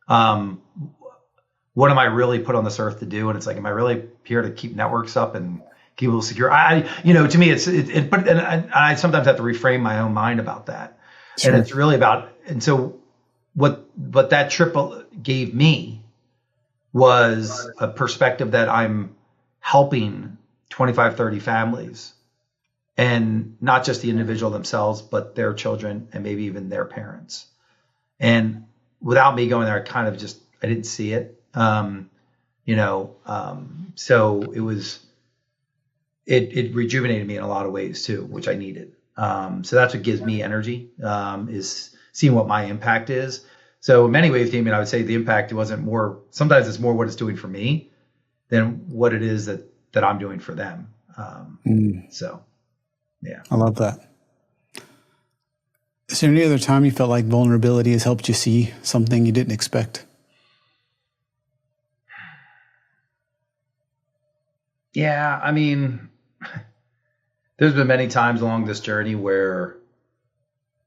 what am I really put on this earth to do? And it's like, am I really here to keep networks up and keep people secure? To me, but I sometimes have to reframe my own mind about that. Sure. And it's really about, and so what that trip gave me was a perspective that I'm helping 25, 30 families, and not just the individual themselves, but their children and maybe even their parents. And without me going there, I didn't see it. So it rejuvenated me in a lot of ways too, which I needed. So that's what gives me energy, is seeing what my impact is. So in many ways, Damien, I would say the impact wasn't more, sometimes it's more what it's doing for me than what it is that I'm doing for them. So, yeah. I love that. Is there any other time you felt like vulnerability has helped you see something you didn't expect? Yeah, I mean, there's been many times along this journey where,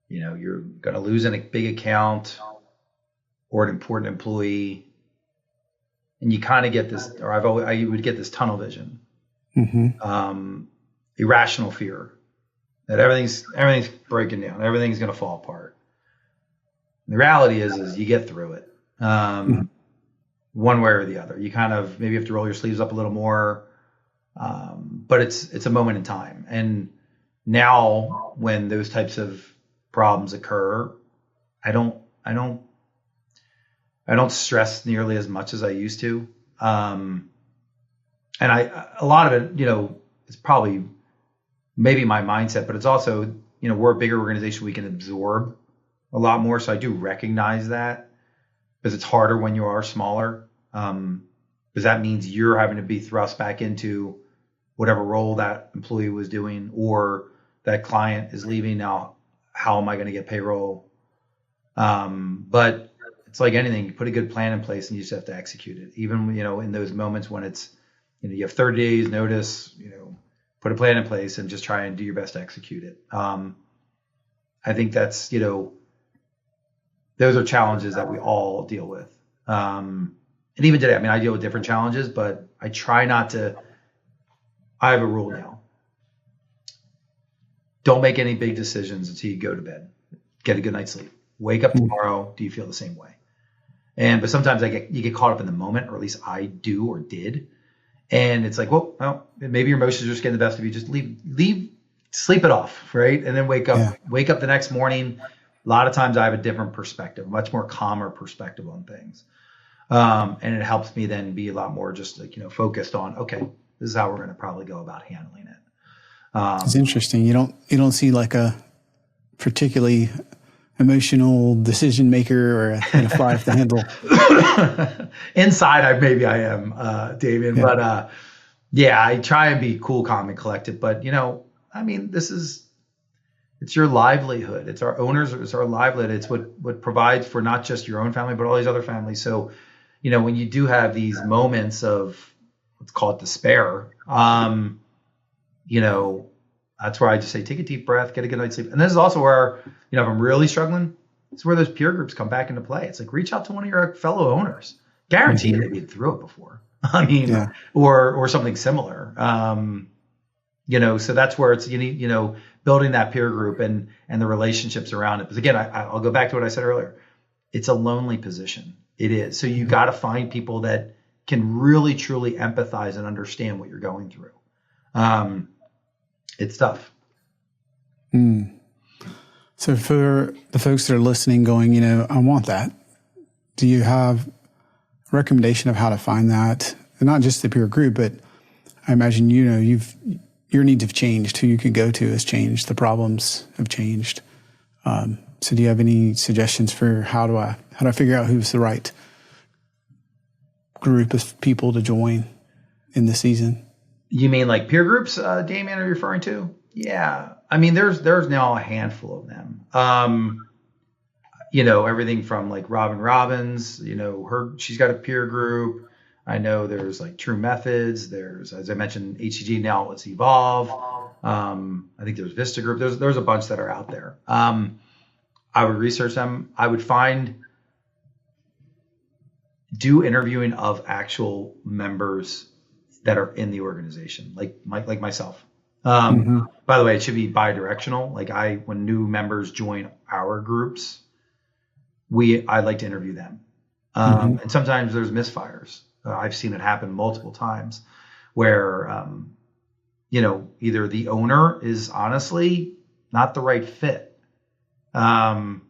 you're going to lose a big account or an important employee, and you kind of get this, or I would get this tunnel vision, irrational fear that everything's breaking down, everything's going to fall apart. And the reality is you get through it, one way or the other. You kind of maybe have to roll your sleeves up a little more. But it's a moment in time. And now when those types of problems occur, I don't stress nearly as much as I used to. And a lot of it, it's probably maybe my mindset, but it's also, we're a bigger organization. We can absorb a lot more. So I do recognize that, because it's harder when you are smaller. Because that means you're having to be thrust back into whatever role that employee was doing, or that client is leaving. Now, how am I going to get payroll? But it's like anything, you put a good plan in place and you just have to execute it. Even, in those moments when it's, you have 30 days notice, put a plan in place and just try and do your best to execute it. I think that's, those are challenges that we all deal with. And even today, I deal with different challenges, but I try not to. I have a rule now. Don't make any big decisions until you go to bed. Get a good night's sleep. Wake up tomorrow. Do you feel the same way? But sometimes you get caught up in the moment, or at least I do or did. And it's like, well, maybe your emotions are just getting the best of you. Just sleep it off, right? And then wake up the next morning. A lot of times I have a different perspective, much more calmer perspective on things. And it helps me then be a lot more just like, focused on, okay, this is how we're going to probably go about handling it. It's interesting. You don't see like a particularly emotional decision maker or a fly off the handle. Inside, I am, Damien. Yeah. But I try and be cool, calm, and collected. But it's your livelihood. It's our owners. It's our livelihood. It's what provides for not just your own family, but all these other families. So, when you do have these moments of, let's call it despair, that's where I just say, take a deep breath, get a good night's sleep. And this is also where, if I'm really struggling, it's where those peer groups come back into play. It's like, reach out to one of your fellow owners. Guaranteed they've been through it before. Or something similar. So that's where it's, building that peer group and the relationships around it. Because again, I'll go back to what I said earlier. It's a lonely position. It is. So you got to find people that can really, truly empathize and understand what you're going through. It's tough. So for the folks that are listening going, I want that. Do you have a recommendation of how to find that? And not just the peer group, but I imagine, your needs have changed. Who you can go to has changed. The problems have changed. So do you have any suggestions for how do I figure out who's the right group of people to join in the season? You mean like peer groups, Damien, are you referring to? Yeah. There's now a handful of them. Everything from like Robin Robbins, she's got a peer group. I know there's like True Methods. There's, as I mentioned, HCG, now it's Evolve. I think there's Vista Group. There's a bunch that are out there. I would research them. I would do interviewing of actual members that are in the organization, like myself. By the way, it should be bi-directional. Like when new members join our groups, I like to interview them. And sometimes there's misfires. I've seen it happen multiple times where, either the owner is honestly not the right fit. And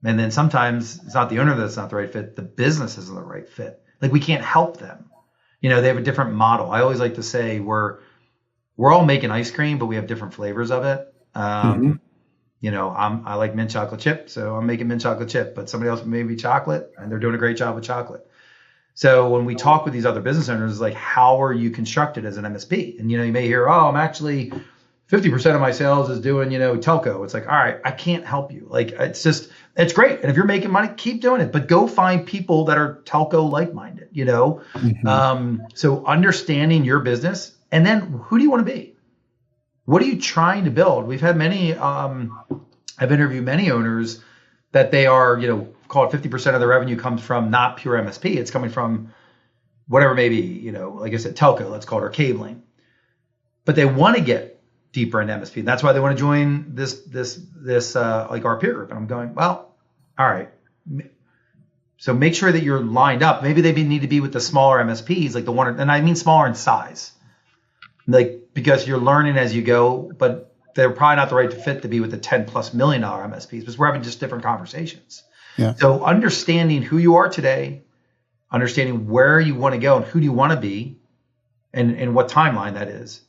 then sometimes it's not the owner that's not the right fit. The business isn't the right fit. Like we can't help them. They have a different model. I always like to say we're all making ice cream, but we have different flavors of it. I like mint chocolate chip, so I'm making mint chocolate chip, but somebody else may be chocolate and they're doing a great job with chocolate. So when we talk with these other business owners, it's like, how are you constructed as an MSP? And, you may hear, I'm actually 50% of my sales is doing, telco. It's like, all right, I can't help you. Like, it's great. And if you're making money, keep doing it, but go find people that are telco like-minded, So understanding your business, and then who do you want to be? What are you trying to build? We've had many, I've interviewed many owners that they are, call it 50% of the revenue comes from not pure MSP. It's coming from whatever, maybe, like I said, telco, let's call it, or cabling. But they want to get deeper into MSP. And that's why they want to join this like our peer group. And I'm going, well, all right. So make sure that you're lined up. Maybe they need to be with the smaller MSPs, like the one, and I mean smaller in size, like because you're learning as you go, but they're probably not the right fit to be with the $10+ million MSPs because we're having just different conversations. Yeah. So understanding who you are today, understanding where you want to go and who do you want to be, and what timeline that is,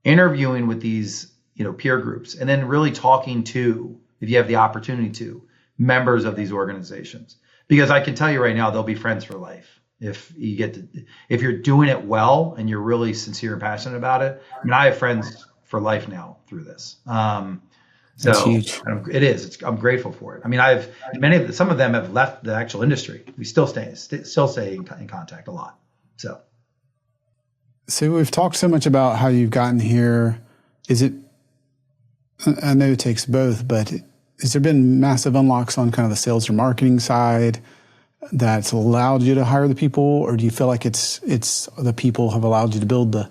interviewing with these peer groups, and then really talking to, if you have the opportunity to, members of these organizations. Because I can tell you right now, they'll be friends for life if you're doing it well and you're really sincere and passionate about it. I have friends for life now through this. That's huge. It is. I'm grateful for it. Some of them have left the actual industry. We still stay in contact a lot. So we've talked so much about how you've gotten here. I know it takes both, but has there been massive unlocks on kind of the sales or marketing side that's allowed you to hire the people, or do you feel like it's the people have allowed you to build the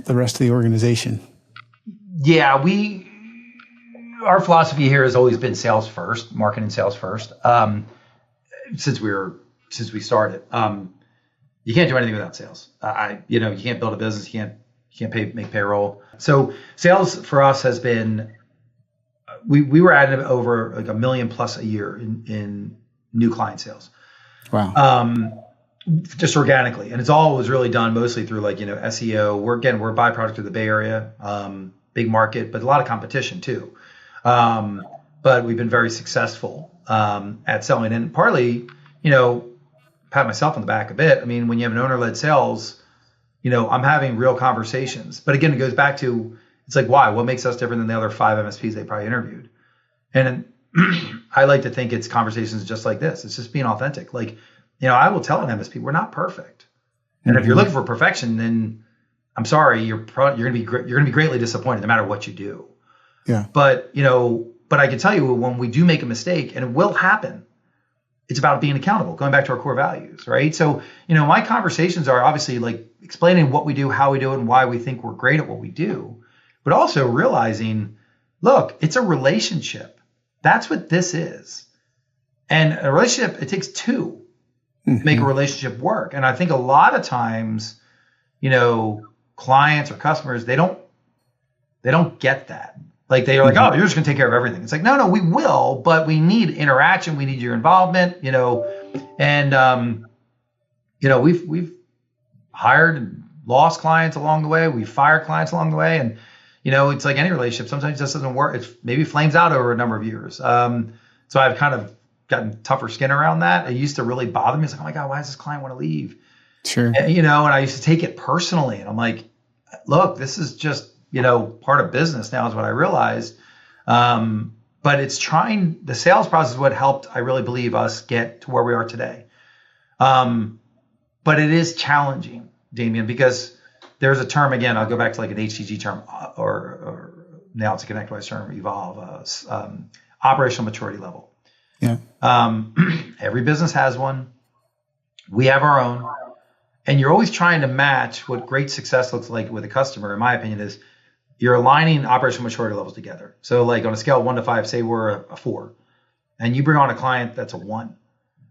rest of the organization? Yeah, our philosophy here has always been sales first, marketing sales first. Since we started, you can't do anything without sales. You can't build a business, you can't make payroll. So sales for us has been, we were adding over like $1 million plus a year in new client sales. Wow. Just organically, and it's all was really done mostly through SEO. We're a byproduct of the Bay Area, big market, but a lot of competition too. But we've been very successful at selling, and partly, pat myself on the back a bit. I mean, when you have an owner-led sales, I'm having real conversations. But again, it goes back to, it's like, why? What makes us different than the other 5 MSPs they probably interviewed? And I like to think it's conversations just like this. It's just being authentic. Like, I will tell an MSP, we're not perfect. And if you're looking for perfection, then I'm sorry, you're going to be greatly disappointed no matter what you do. Yeah. But I can tell you, when we do make a mistake, and it will happen, it's about being accountable, going back to our core values, right? So, my conversations are obviously like explaining what we do, how we do it, and why we think we're great at what we do, but also realizing, look, it's a relationship. That's what this is. And a relationship, it takes two to make a relationship work. And I think a lot of times, clients or customers, they don't get that. Like they're like, oh, you're just going to take care of everything. It's like, no, we will, but we need interaction. We need your involvement, and, we've hired and lost clients along the way. We've fired clients along the way. And, it's like any relationship. Sometimes it just doesn't work. It maybe flames out over a number of years. So I've kind of gotten tougher skin around that. It used to really bother me. It's like, oh my God, why does this client want to leave? Sure. And I used to take it personally. And I'm like, look, this is just, part of business now is what I realized. But the sales process is what helped, I really believe, us get to where we are today. But it is challenging, Damien, because there's a term, again, I'll go back to like an HTG term, or now it's a ConnectWise term, evolve, operational maturity level. Yeah. Every business has one. We have our own. And you're always trying to match what great success looks like with a customer, in my opinion, is you're aligning operational maturity levels together. So like on a scale of 1 to 5, say we're a 4, and you bring on a client that's a 1,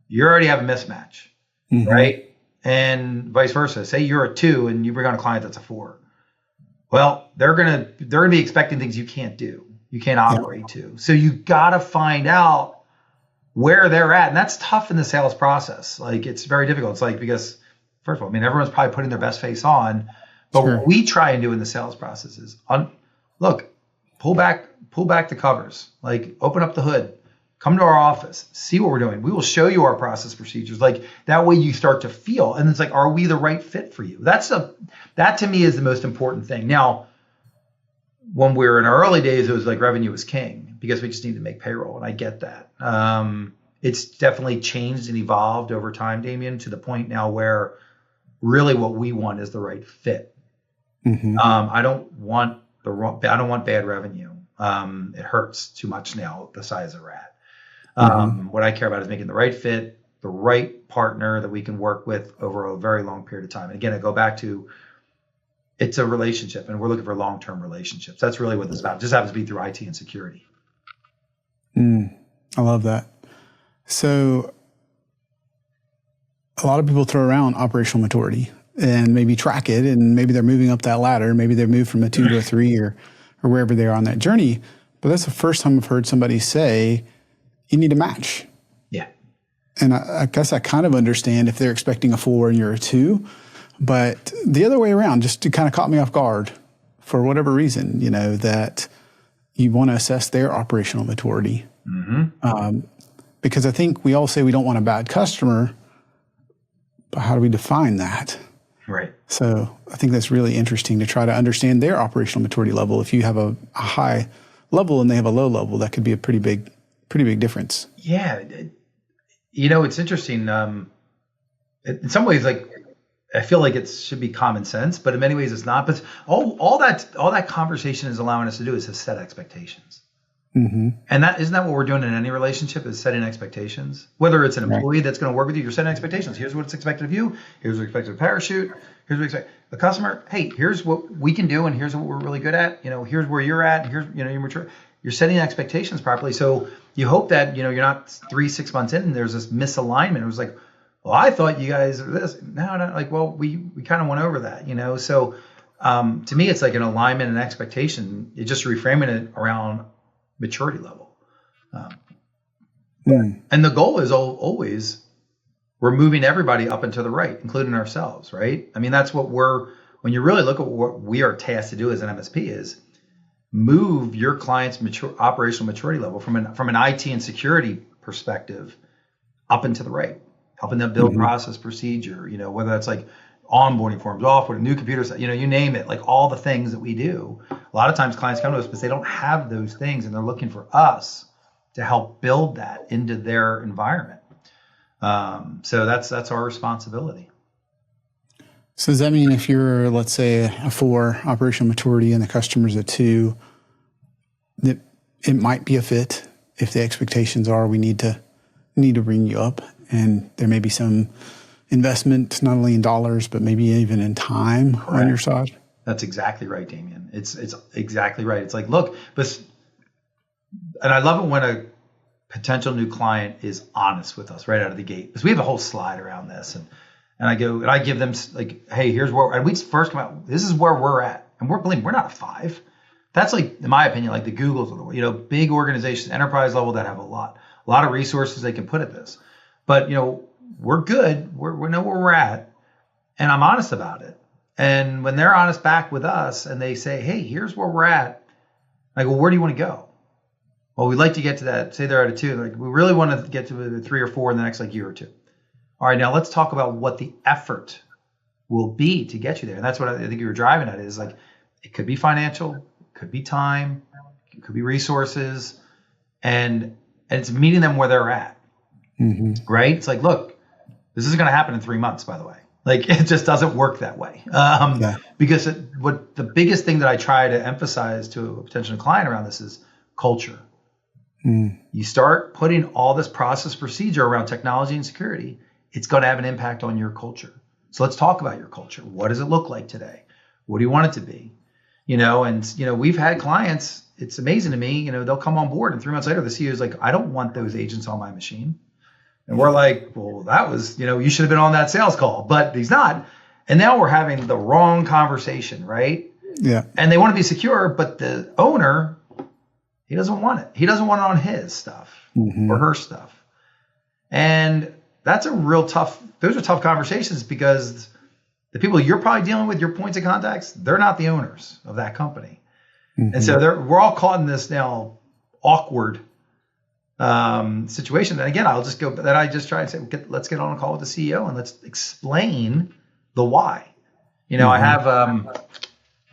you already have a mismatch, right? And vice versa. Say you're a 2 and you bring on a client that's a 4. Well, they're gonna be expecting things you can't do. You can't operate to. So you gotta find out where they're at. And that's tough in the sales process. Like it's very difficult. It's like, because first of all, I mean, everyone's probably putting their best face on, but what we try and do in the sales process is look, pull back the covers, like open up the hood, come to our office, see what we're doing. We will show you our process procedures. Like that way you start to feel, and it's like, are we the right fit for you? That to me is the most important thing. Now, when we were in our early days, it was like revenue was king because we just need to make payroll. And I get that. It's definitely changed and evolved over time, Damien, to the point now where really what we want is the right fit. I don't want bad revenue. It hurts too much now, the size we're at. What I care about is making the right fit, the right partner that we can work with over a very long period of time. And again, I go back to, it's a relationship, and we're looking for long-term relationships. That's really what this is about. It just happens to be through IT and security. I love that. So a lot of people throw around operational maturity and maybe track it, and maybe they're moving up that ladder. Maybe they've moved from a 2 to a 3 or wherever they are on that journey. But that's the first time I've heard somebody say, you need a match. Yeah. And I guess I kind of understand if they're expecting a 4 and you're a 2, but the other way around, just to kind of caught me off guard for whatever reason, that you want to assess their operational maturity. Because I think we all say we don't want a bad customer, but how do we define that? Right. So I think that's really interesting to try to understand their operational maturity level. If you have a high level and they have a low level, that could be a pretty big difference. Yeah. It's interesting. In some ways, like, I feel like it should be common sense, but in many ways it's not. But all that conversation is allowing us to do is to set expectations. And isn't that what we're doing in any relationship, is setting expectations? Whether it's an employee that's going to work with you, you're setting expectations. Here's what's expected of you. Here's what's expected of parachute. Here's what we expect. The customer, hey, here's what we can do, and here's what we're really good at. Here's where you're at. And here's, you're mature. you're setting expectations properly. So you hope that, you're not 3-6 months in and there's this misalignment. It was like, well, I thought you guys are this. No, like, well, we kind of went over that, So to me, it's like an alignment and expectation. It's just reframing it around maturity level. And the goal is always we're moving everybody up and to the right, including ourselves, right? I mean, that's what when you really look at what we are tasked to do as an MSP is move your client's operational maturity level from an IT and security perspective up and to the right, helping them build process procedure, whether that's like onboarding forms, offboarding, new computers, you name it, like all the things that we do. A lot of times clients come to us because they don't have those things and they're looking for us to help build that into their environment. So that's our responsibility. So does that mean if you're, let's say, a 4 operational maturity and the customer's a 2, that it might be a fit if the expectations are we need to bring you up, and there may be some investment not only in dollars but maybe even in time on your side? That's exactly right, Damien. It's exactly right. It's like, look, and I love it when a potential new client is honest with us right out of the gate, because we have a whole slide around this, and I go and I give them like, hey, here's where, and we first come out, this is where we're at, and we're not a 5. That's like, in my opinion, like the Googles of the world, big organizations, enterprise level, that have a lot of resources they can put at this. But we're good. We know where we're at, and I'm honest about it. And when they're honest back with us and they say, hey, here's where we're at, I go, where do you want to go? Well, we'd like to get to that. Say they're at a 2. Like, we really want to get to the 3 or 4 in the next year or 2. All right, now let's talk about what the effort will be to get you there. And that's what I think you were driving at, is like, it could be financial, it could be time, it could be resources, and it's meeting them where they're at, right? It's like, look, this is going to happen in 3 months, by the way. Like, it just doesn't work that way. Because what the biggest thing that I try to emphasize to a potential client around this is culture. You start putting all this process procedure around technology and security, it's going to have an impact on your culture. So let's talk about your culture. What does it look like today? What do you want it to be? And we've had clients, it's amazing to me, they'll come on board and 3 months later, the CEO is like, I don't want those agents on my machine. And we're like, well, that was, you should have been on that sales call, but he's not. And now we're having the wrong conversation, right? Yeah. And they want to be secure, but the owner, he doesn't want it. He doesn't want it on his stuff or her stuff. And that's those are tough conversations, because the people you're probably dealing with, your points of contacts, they're not the owners of that company. And so we're all caught in this now awkward situation. And again, I just try and say, let's get on a call with the CEO and let's explain the why. I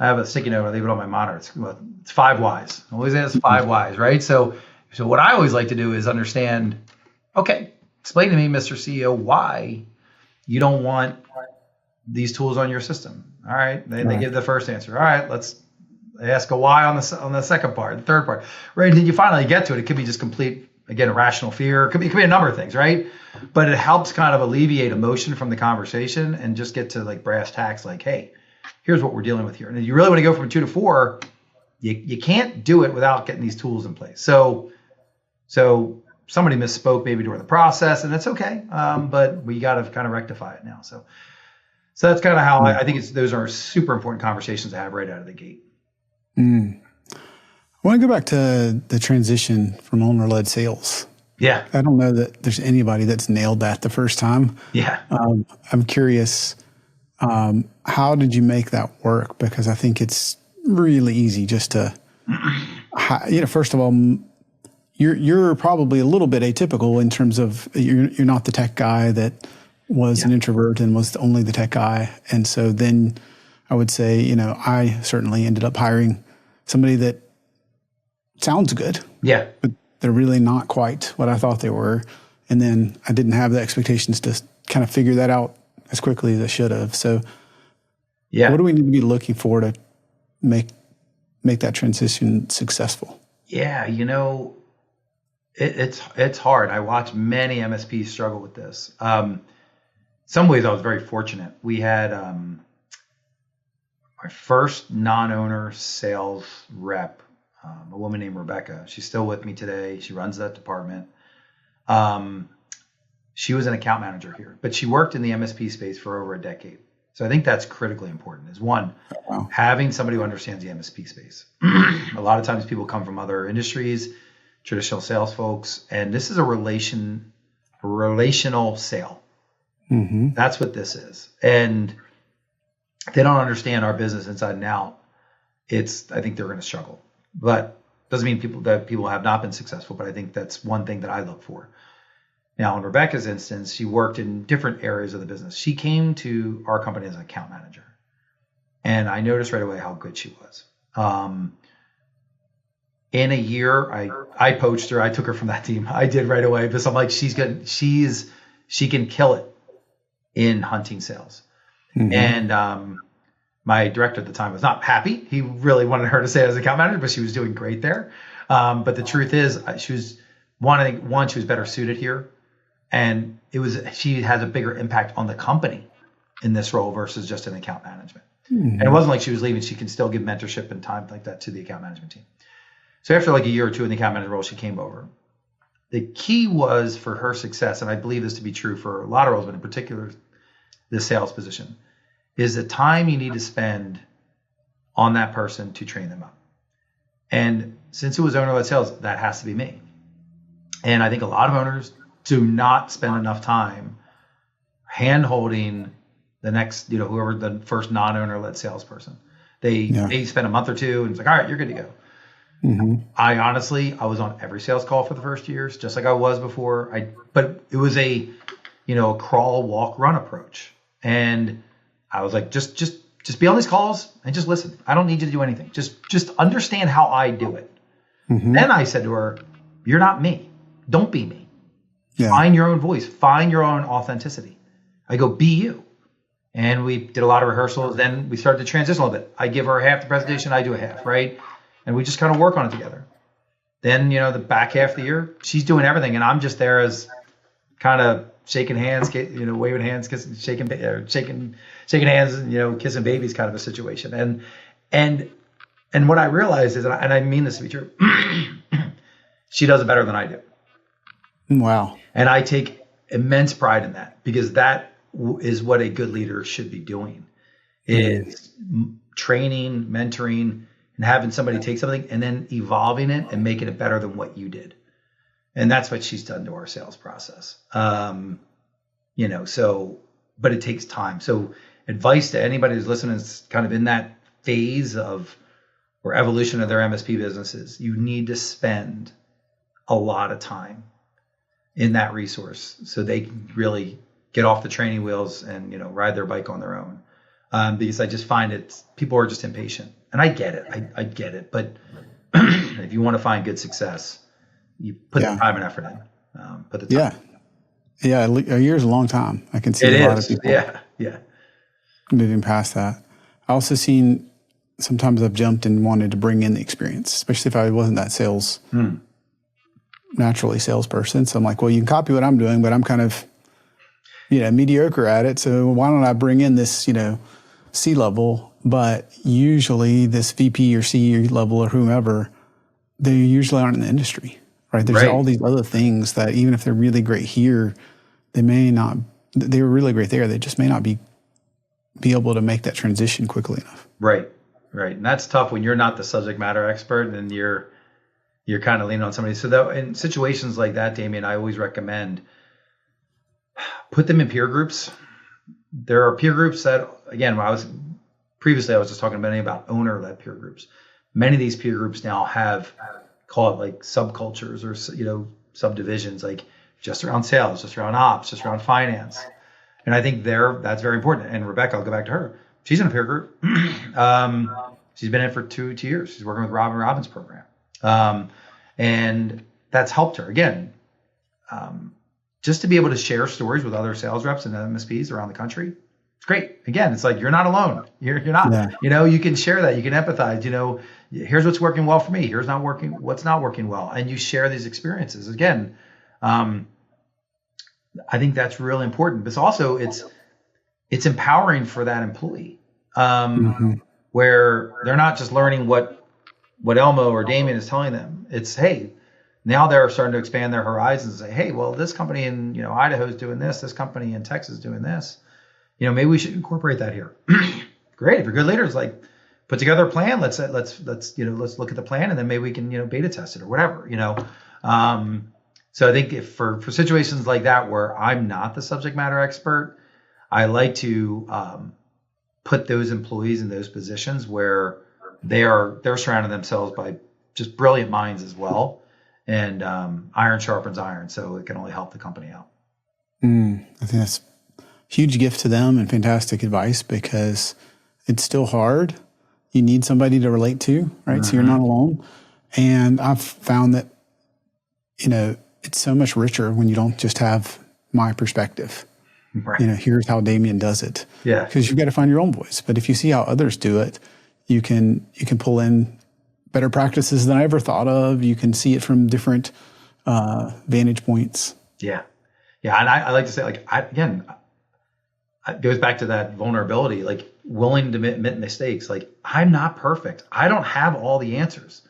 have a sticky note. I leave it on my monitor. It's 5 whys. Always has 5 whys, right? So what I always like to do is understand, okay, explain to me, Mr. CEO, why you don't want these tools on your system. All right. They give the first answer. All right, let's ask a why on the second part, the third part, right? Then you finally get to it. It could be just complete, again, irrational fear. It could be a number of things, right? But it helps kind of alleviate emotion from the conversation and just get to like brass tacks, like, hey, here's what we're dealing with here. And if you really want to go from 2 to 4, you can't do it without getting these tools in place. So somebody misspoke maybe during the process, and that's okay. But we got to kind of rectify it now. So that's kind of how I think those are super important conversations to have right out of the gate. I want to go back to the transition from owner-led sales. Yeah. I don't know that there's anybody that's nailed that the first time. Yeah. I'm curious, how did you make that work? Because I think it's really easy just to, first of all, you're probably a little bit atypical in terms of you're not the tech guy that was an introvert and was only the tech guy. And so then I would say, I certainly ended up hiring somebody that sounds good. Yeah. But they're really not quite what I thought they were. And then I didn't have the expectations to kind of figure that out as quickly as I should have. So what do we need to be looking for to make that transition successful? Yeah, it's hard. I watch many MSPs struggle with this. Some ways I was very fortunate. We had my first non-owner sales rep a woman named Rebecca. She's still with me today. She runs that department. She was an account manager here, but she worked in the MSP space for over a decade. So I think that's critically important is one, having somebody who understands the MSP space. A lot of times people come from other industries, traditional sales folks, and this is a relational sale. Mm-hmm. That's what this is. And they don't understand our business inside and out. I think they're going to struggle, but doesn't mean people have not been successful. But I think that's one thing that I look for. Now, in Rebecca's instance, she worked in different areas of the business. She came to our company as an account manager, and I noticed right away how good she was. In a year, I poached her. I took her from that team. I did right away because I'm like, she's good. She can kill it in hunting sales. Mm-hmm. And my director at the time was not happy. He really wanted her to stay as account manager, but she was doing great there. But the truth is, she was she was better suited here, and she has a bigger impact on the company in this role versus just an account management. Mm-hmm. And it wasn't like she was leaving; she can still give mentorship and time like that to the account management team. So after like a year or two in the account manager role, she came over. The key was for her success, and I believe this to be true for a lot of roles, but in particular, this sales position, is the time you need to spend on that person to train them up. And since it was owner-led sales, that has to be me. And I think a lot of owners do not spend enough time hand-holding the next, whoever the first non-owner-led salesperson. They spend a month or two and it's like, all right, you're good to go. Mm-hmm. I was on every sales call for the first years, just like I was before. But it was a crawl, walk, run approach. And I was like, just be on these calls and just listen. I don't need you to do anything. Just understand how I do it. Mm-hmm. Then I said to her, you're not me. Don't be me. Yeah. Find your own voice. Find your own authenticity. I go, be you. And we did a lot of rehearsals. Then we started to transition a little bit. I give her half the presentation. I do a half, right? And we just kind of work on it together. Then, the back half of the year, she's doing everything. And I'm just there as kind of shaking hands, waving hands, kissing, shaking hands, and, kissing babies kind of a situation. And what I realized is, and I mean this to be true, she does it better than I do. Wow. And I take immense pride in that because that is what a good leader should be doing is training, mentoring, and having somebody take something and then evolving it and making it better than what you did. And that's what she's done to our sales process. But it takes time. So advice to anybody who's listening is kind of in that phase of or evolution of their MSP businesses. You need to spend a lot of time in that resource so they can really get off the training wheels and, ride their bike on their own. Because I just find people are just impatient. And I get it. I get it. But if you want to find good success, you put the time and effort in. Yeah. A year is a long time. I can see a lot of people moving past that. I also seen sometimes I've jumped and wanted to bring in the experience, especially if I wasn't that naturally salesperson. So I'm like, well, you can copy what I'm doing, but I'm kind of, mediocre at it. So why don't I bring in this, C-level, but usually this VP or C level or whomever, they usually aren't in the industry, right? There's all these other things that even if they're really great here, they were really great there. They just may not be able to make that transition quickly enough. Right. And that's tough when you're not the subject matter expert and you're kind of leaning on somebody. So in situations like that, Damien, I always recommend put them in peer groups. There are peer groups that, again, I was just talking about owner-led peer groups. Many of these peer groups now have, call it like subcultures or, subdivisions, like just around sales, just around ops, just around finance. And I think that's very important. And Rebecca, I'll go back to her. She's in a peer group. She's been in it for two years. She's working with Robin Robbins' program. And that's helped her. Again, just to be able to share stories with other sales reps and MSPs around the country, it's great. Again, it's like you're not alone. You're not. Yeah. You can share that. You can empathize. Here's what's working well for me. Here's what's not working well. And you share these experiences. Again, I think that's really important. But also it's empowering for that employee, where they're not just learning what what Elmo or Damien is telling them. It's, hey, now they're starting to expand their horizons and say, hey, well, this company in, Idaho is doing this company in Texas is doing this. Maybe we should incorporate that here. Great. If you're good leaders, like, put together a plan. Let's look at the plan, and then maybe we can, beta test it or whatever, So I think if for situations like that where I'm not the subject matter expert, I like to put those employees in those positions where they're surrounding themselves by just brilliant minds as well, and iron sharpens iron, so it can only help the company out. I think that's a huge gift to them and fantastic advice, because it's still hard. You need somebody to relate to, right? Mm-hmm. So you're not alone. And I've found that, it's so much richer when you don't just have my perspective. Right. Here's how Damien does it. Yeah. Because you've got to find your own voice. But if you see how others do it, you can pull in better practices than I ever thought of. You can see it from different vantage points. Yeah. Yeah. And I like to say, like, it goes back to that vulnerability, like willing to admit mistakes. Like, I'm not perfect. I don't have all the answers.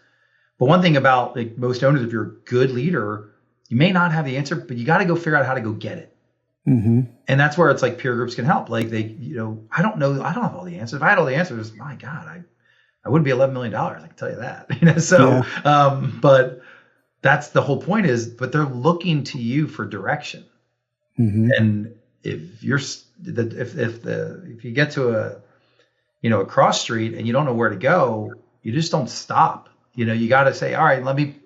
But one thing about, like, most owners, if you're a good leader, you may not have the answer, but you got to go figure out how to go get it. Mm-hmm. And that's where it's like peer groups can help. Like, they, I don't know. I don't have all the answers. If I had all the answers, my God, I wouldn't be $11 million. I can tell you that. So, yeah. But that's the whole point but they're looking to you for direction. Mm-hmm. And if you get to a cross street and you don't know where to go, you just don't stop. You got to say, all right, let me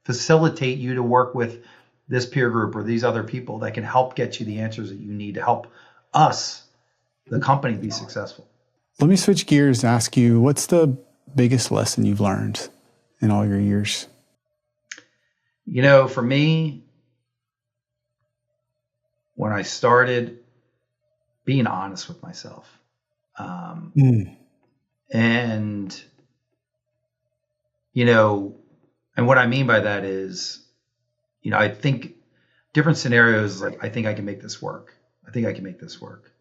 facilitate you to work with this peer group or these other people that can help get you the answers that you need to help us, the company, be successful. Let me switch gears and ask you, what's the biggest lesson you've learned in all your years? For me, when I started being honest with myself, and what I mean by that is, I think different scenarios, like, I think I can make this work. I think I can make this work.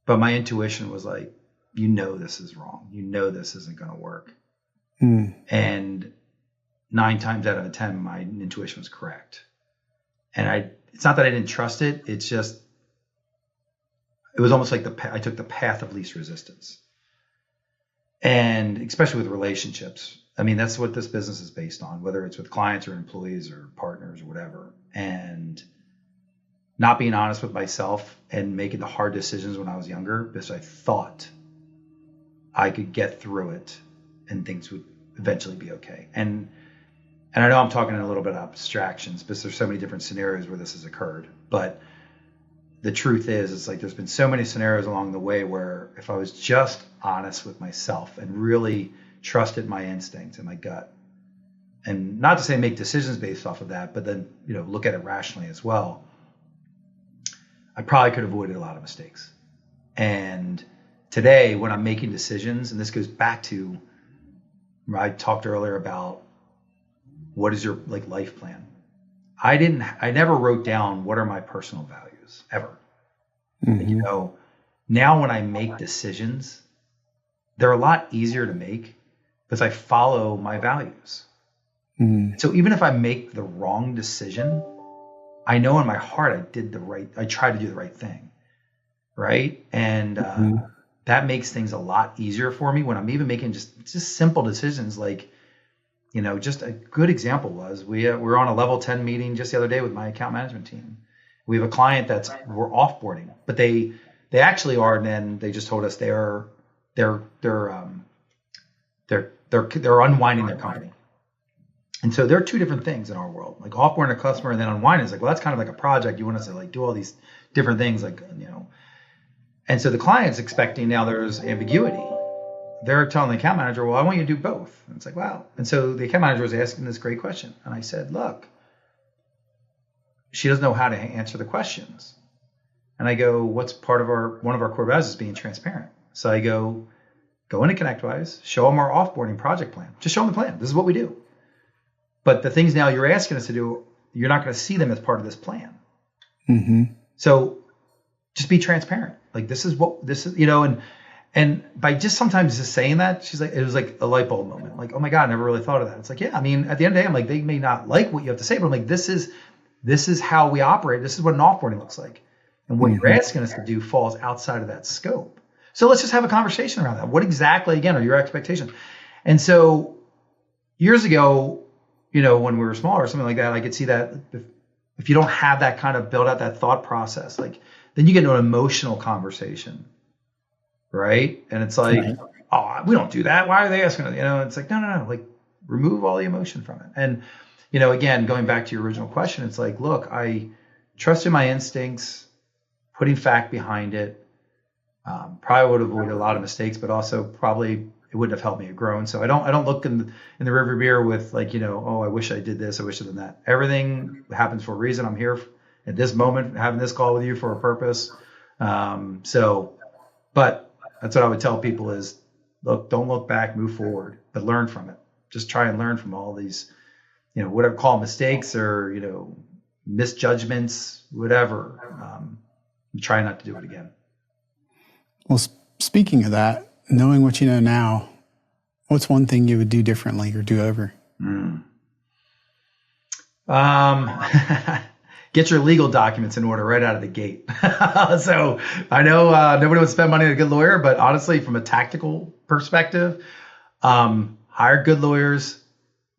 But my intuition was like, this is wrong. This isn't going to work. And 9 times out of 10, my intuition was correct. And it's not that I didn't trust it. It's just, it was almost like I took the path of least resistance. And especially with relationships. I mean, that's what this business is based on, whether it's with clients or employees or partners or whatever. And not being honest with myself and making the hard decisions when I was younger, because I thought I could get through it and things would eventually be okay. And I know I'm talking a little bit of abstractions, because there's so many different scenarios where this has occurred. But the truth is, it's like there's been so many scenarios along the way where if I was just honest with myself and really trusted my instincts and my gut, and not to say make decisions based off of that, but then, look at it rationally as well, I probably could have avoided a lot of mistakes. And today, when I'm making decisions, and this goes back to, I talked earlier about what is your life plan. I never wrote down what are my personal values ever. Mm-hmm. Now when I make decisions, they're a lot easier to make because I follow my values. Mm. So even if I make the wrong decision, I know in my heart I tried to do the right thing, right? And that makes things a lot easier for me when I'm even making just simple decisions. Like, just a good example was we were on a level 10 meeting just the other day with my account management team. We have a client we're offboarding, but they actually are, and then they just told us they're unwinding their company. And so there are two different things in our world, like offboarding a customer and then unwinding is like, well, that's kind of like a project. You want us to do all these different things, And so the client's expecting now there's ambiguity. They're telling the account manager, well, I want you to do both. And it's like, wow. And so the account manager was asking this great question. And I said, look, she doesn't know how to answer the questions. And I go, what's one of our core values is being transparent. So I go into ConnectWise, show them our offboarding project plan. Just show them the plan. This is what we do. But the things now you're asking us to do, you're not going to see them as part of this plan. Mm-hmm. So just be transparent. Like this is, And by just sometimes just saying that, she's like, it was like a light bulb moment. Like, oh my God, I never really thought of that. It's like, yeah, I mean, at the end of the day, I'm like, they may not like what you have to say, but I'm like, this is how we operate. This is what an offboarding looks like. And what you're asking us to do falls outside of that scope. So let's just have a conversation around that. What exactly, again, are your expectations? And so years ago, when we were smaller or something like that, I could see that if you don't have that kind of build out that thought process, like then you get into an emotional conversation, right? And it's like, oh, we don't do that. Why are they asking us? It's like, no, like remove all the emotion from it. And, again, going back to your original question, it's like, look, I trusted my instincts, putting fact behind it. Probably would have avoided a lot of mistakes, but also probably it wouldn't have helped me have grown. So I don't look in the river mirror with like, oh, I wish I did this. I wish I did that. Everything happens for a reason. I'm here at this moment, having this call with you for a purpose. But that's what I would tell people is, look, don't look back, move forward, but learn from it. Just try and learn from all these, whatever call mistakes or, misjudgments, whatever. Try not to do it again. Well, speaking of that, knowing what you know now, what's one thing you would do differently or do over? Get your legal documents in order right out of the gate. So I know nobody would spend money on a good lawyer, but honestly, from a tactical perspective, hire good lawyers,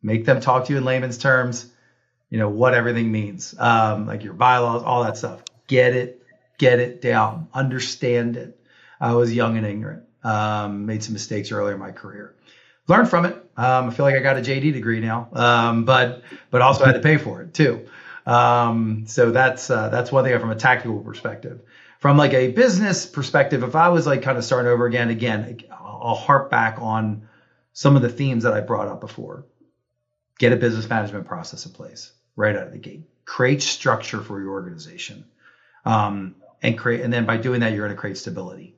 make them talk to you in layman's terms, what everything means, like your bylaws, all that stuff. Get it down, understand it. I was young and ignorant, made some mistakes earlier in my career. Learned from it. I feel like I got a JD degree now, but also had to pay for it too. So that's one thing from a tactical perspective. From like a business perspective, if I was like kind of starting over again, I'll harp back on some of the themes that I brought up before. Get a business management process in place right out of the gate. Create structure for your organization, and then by doing that, you're going to create stability.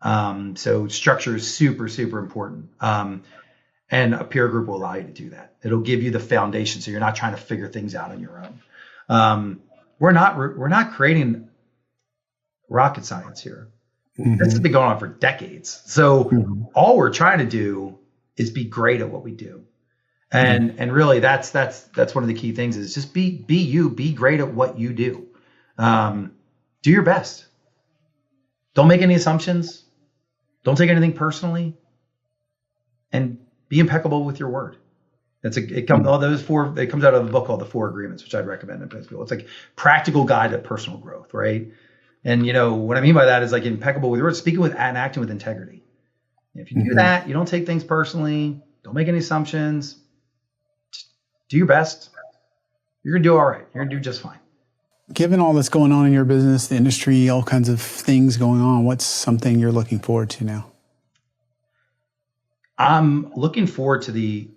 So structure is super, super important. And a peer group will allow you to do that. It'll give you the foundation, so you're not trying to figure things out on your own. We're not creating rocket science here. This has been going on for decades. So all we're trying to do is be great at what we do. And really that's one of the key things is just be you, be great at what you do. Do your best. Don't make any assumptions. Don't take anything personally, and be impeccable with your word. It comes out of a book called The 4 Agreements, which I'd recommend to people. It's like practical guide to personal growth, right? And what I mean by that is like impeccable with your words, speaking with and acting with integrity. If you do that, you don't take things personally. Don't make any assumptions. Just do your best. You're gonna do all right. You're gonna do just fine. Given all that's going on in your business, the industry, all kinds of things going on, what's something you're looking forward to now? I'm looking forward to the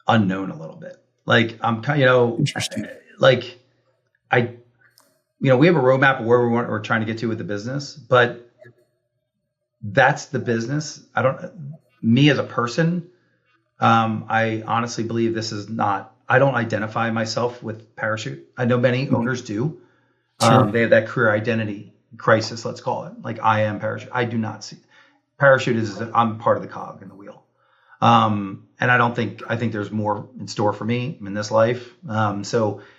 unknown a little bit. Like I'm kind of, interesting. Like we have a roadmap of where we're trying to get to with the business, but that's the business. Me as a person, I honestly believe this is not, I don't identify myself with Parachute. I know many owners do. Sure. They have that career identity crisis, let's call it. Like I am Parachute. I do not see Parachute I'm part of the cog in the wheel. And I think there's more in store for me in this life. And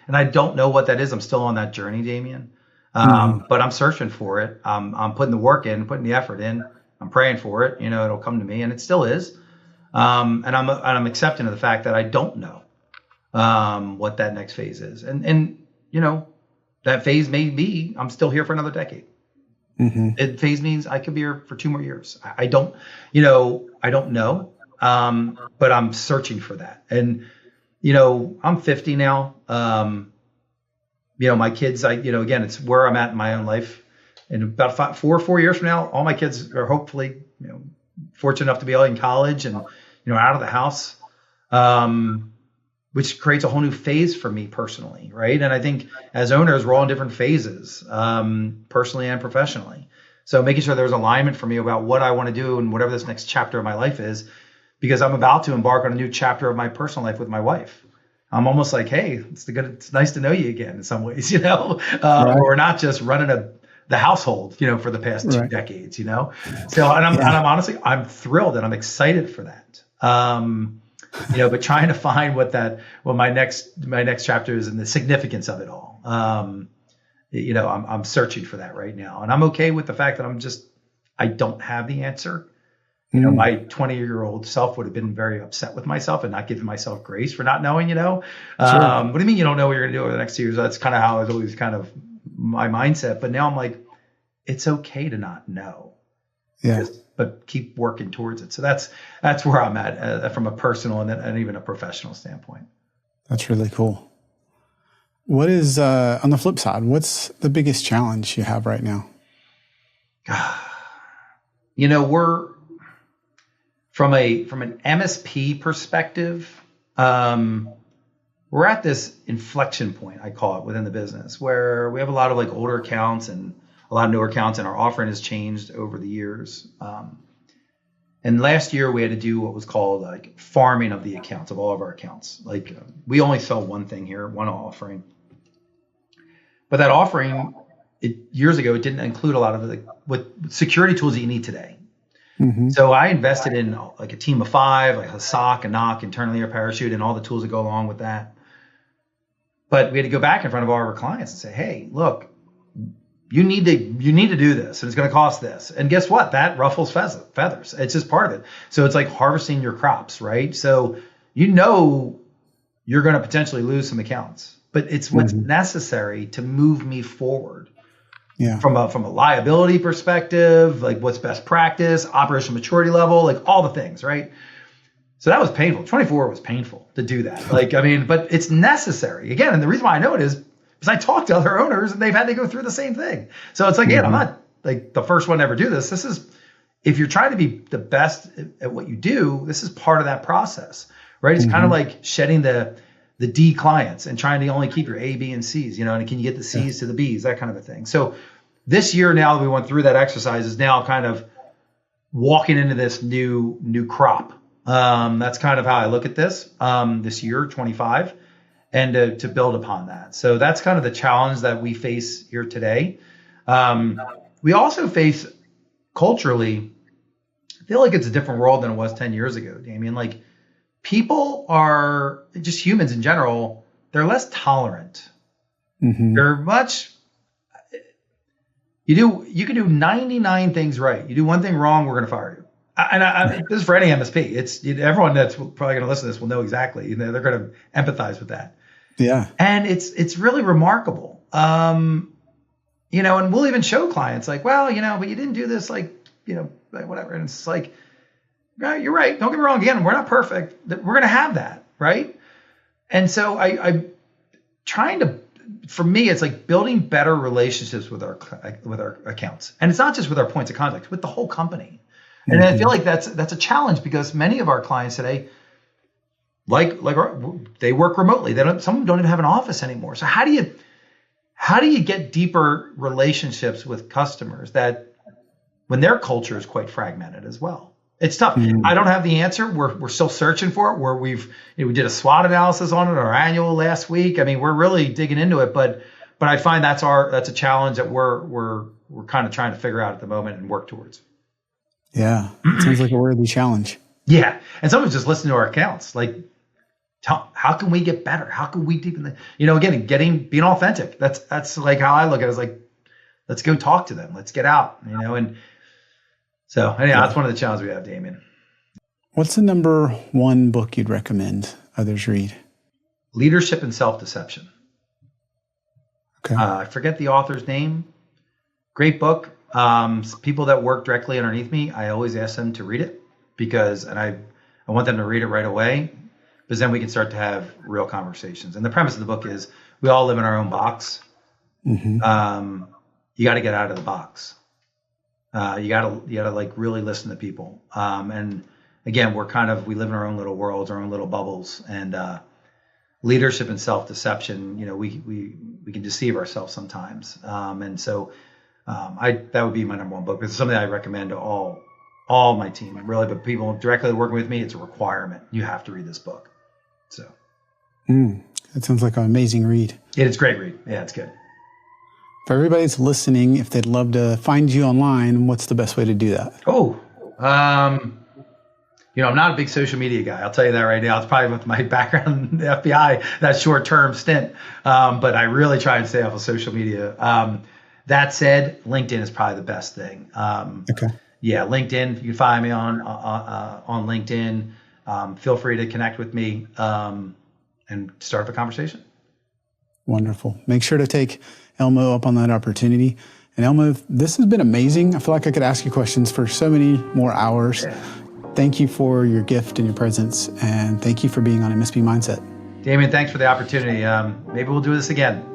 I don't know what that is. I'm still on that journey, Damien. But I'm searching for it. I'm putting the work in, putting the effort in. I'm praying for it. It'll come to me, and it still is. And I'm accepting of the fact that I don't know what that next phase is. And that phase may be I'm still here for another decade. It phase means I could be here for 2 more years. I don't know. But I'm searching for that. And, I'm 50 now. My kids, again, it's where I'm at in my own life. And about 4 years from now, all my kids are hopefully, fortunate enough to be all in college and, out of the house, which creates a whole new phase for me personally. Right. And I think as owners, we're all in different phases, personally and professionally. So making sure there's alignment for me about what I want to do and whatever this next chapter of my life is, because I'm about to embark on a new chapter of my personal life with my wife. I'm almost like, hey, it's nice to know you again in some ways, Right. We're not just running the household, for the past 2 decades. So, and I'm honestly, I'm thrilled and I'm excited for that. But trying to find what my next chapter is and the significance of it all. I'm searching for that right now, and I'm okay with the fact that I don't have the answer. My 20-year-old self would have been very upset with myself and not giving myself grace for not knowing. Sure. What do you mean you don't know what you're going to do over the next 2 years? That's kind of how it's always kind of my mindset. But now I'm like, it's okay to not know. Yeah. But keep working towards it. So that's where I'm at from a personal and even a professional standpoint. That's really cool. What is on the flip side? What's the biggest challenge you have right now? We're from an MSP perspective. We're at this inflection point, I call it, within the business, where we have a lot of older accounts and a lot of newer accounts, and our offering has changed over the years. And last year we had to do what was called farming of the accounts, of all of our accounts. We only sell one thing here, one offering. But that offering, years ago, it didn't include a lot of what security tools that you need today. Mm-hmm. So I invested in a team of 5, a SOC, a NOC, internally a parachute, and all the tools that go along with that. But we had to go back in front of all our clients and say, hey, look, you need to do this, and it's going to cost this. And guess what? That ruffles feathers. It's just part of it. So it's like harvesting your crops, right? So you're going to potentially lose some accounts, but it's what's necessary to move me forward. Yeah. From a liability perspective, what's best practice, operational maturity level, all the things, right? So that was painful. 24 was painful to do that. But it's necessary. Again, and the reason why I know it is because I talk to other owners and they've had to go through the same thing. So it's I'm not the first one to ever do this. This is, if you're trying to be the best at what you do, this is part of that process, right? It's kind of like shedding the D clients and trying to only keep your A, B, and C's, and can you get the C's to the B's, that kind of a thing. So this year, now that we went through that exercise, is now kind of walking into this new crop. That's kind of how I look at this year, 25, and to build upon that. So that's kind of the challenge that we face here today. We also face culturally, I feel like it's a different world than it was 10 years ago, Damien. People are, just humans in general, they're less tolerant. Mm-hmm. They're much, you can do 99 things right. You do one thing wrong, we're going to fire you. And this is for any MSP. It's everyone that's probably going to listen to this will know exactly. They're going to empathize with that. Yeah. And it's really remarkable. And we'll even show clients but you didn't do this, whatever. And it's right, you're right. Don't get me wrong. Again, we're not perfect. We're going to have that, right? And so I'm trying to, for me, it's building better relationships with our accounts, and it's not just with our points of contact, with the whole company. And I feel like that's a challenge because many of our clients today, they work remotely. Some of them don't even have an office anymore. So how do you get deeper relationships with customers that when their culture is quite fragmented as well? It's tough. Mm-hmm. I don't have the answer. We're still searching for it. We did a SWOT analysis on it, our annual last week. We're really digging into it, but I find that's a challenge that we're kind of trying to figure out at the moment and work towards. Yeah, it sounds like a worthy challenge. Yeah, and someone's just listening to our accounts. How can we get better? How can we deepen being authentic? That's how I look at it. It's let's go talk to them. Let's get out. And so that's one of the challenges we have, Damien. What's the number one book you'd recommend others read? Leadership and Self-Deception. Okay. I forget the author's name. Great book. People that work directly underneath me, I always ask them to read it and I want them to read it right away, because then we can start to have real conversations. And the premise of the book is we all live in our own box. Mm-hmm. You got to get out of the box. You got to really listen to people. And again, we live in our own little worlds, our own little bubbles, and leadership and self-deception. We can deceive ourselves sometimes. And so that would be my number one book. It's something I recommend to all my team, really, but people directly working with me, it's a requirement. You have to read this book. So. That sounds like an amazing read. It's a great read. Yeah, it's good. For everybody that's listening, if they'd love to find you online, what's the best way to do that? I'm not a big social media guy. I'll tell you that right now. It's probably with my background in the FBI, that short-term stint. But I really try and stay off of social media. That said, LinkedIn is probably the best thing. Okay. Yeah, LinkedIn. You can find me on LinkedIn. Feel free to connect with me and start up a conversation. Wonderful. Make sure to take Elmo up on that opportunity. And Elmo, this has been amazing. I feel like I could ask you questions for so many more hours. Yeah. Thank you for your gift and your presence, and thank you for being on MSP Mindset. Damien, thanks for the opportunity. Maybe we'll do this again.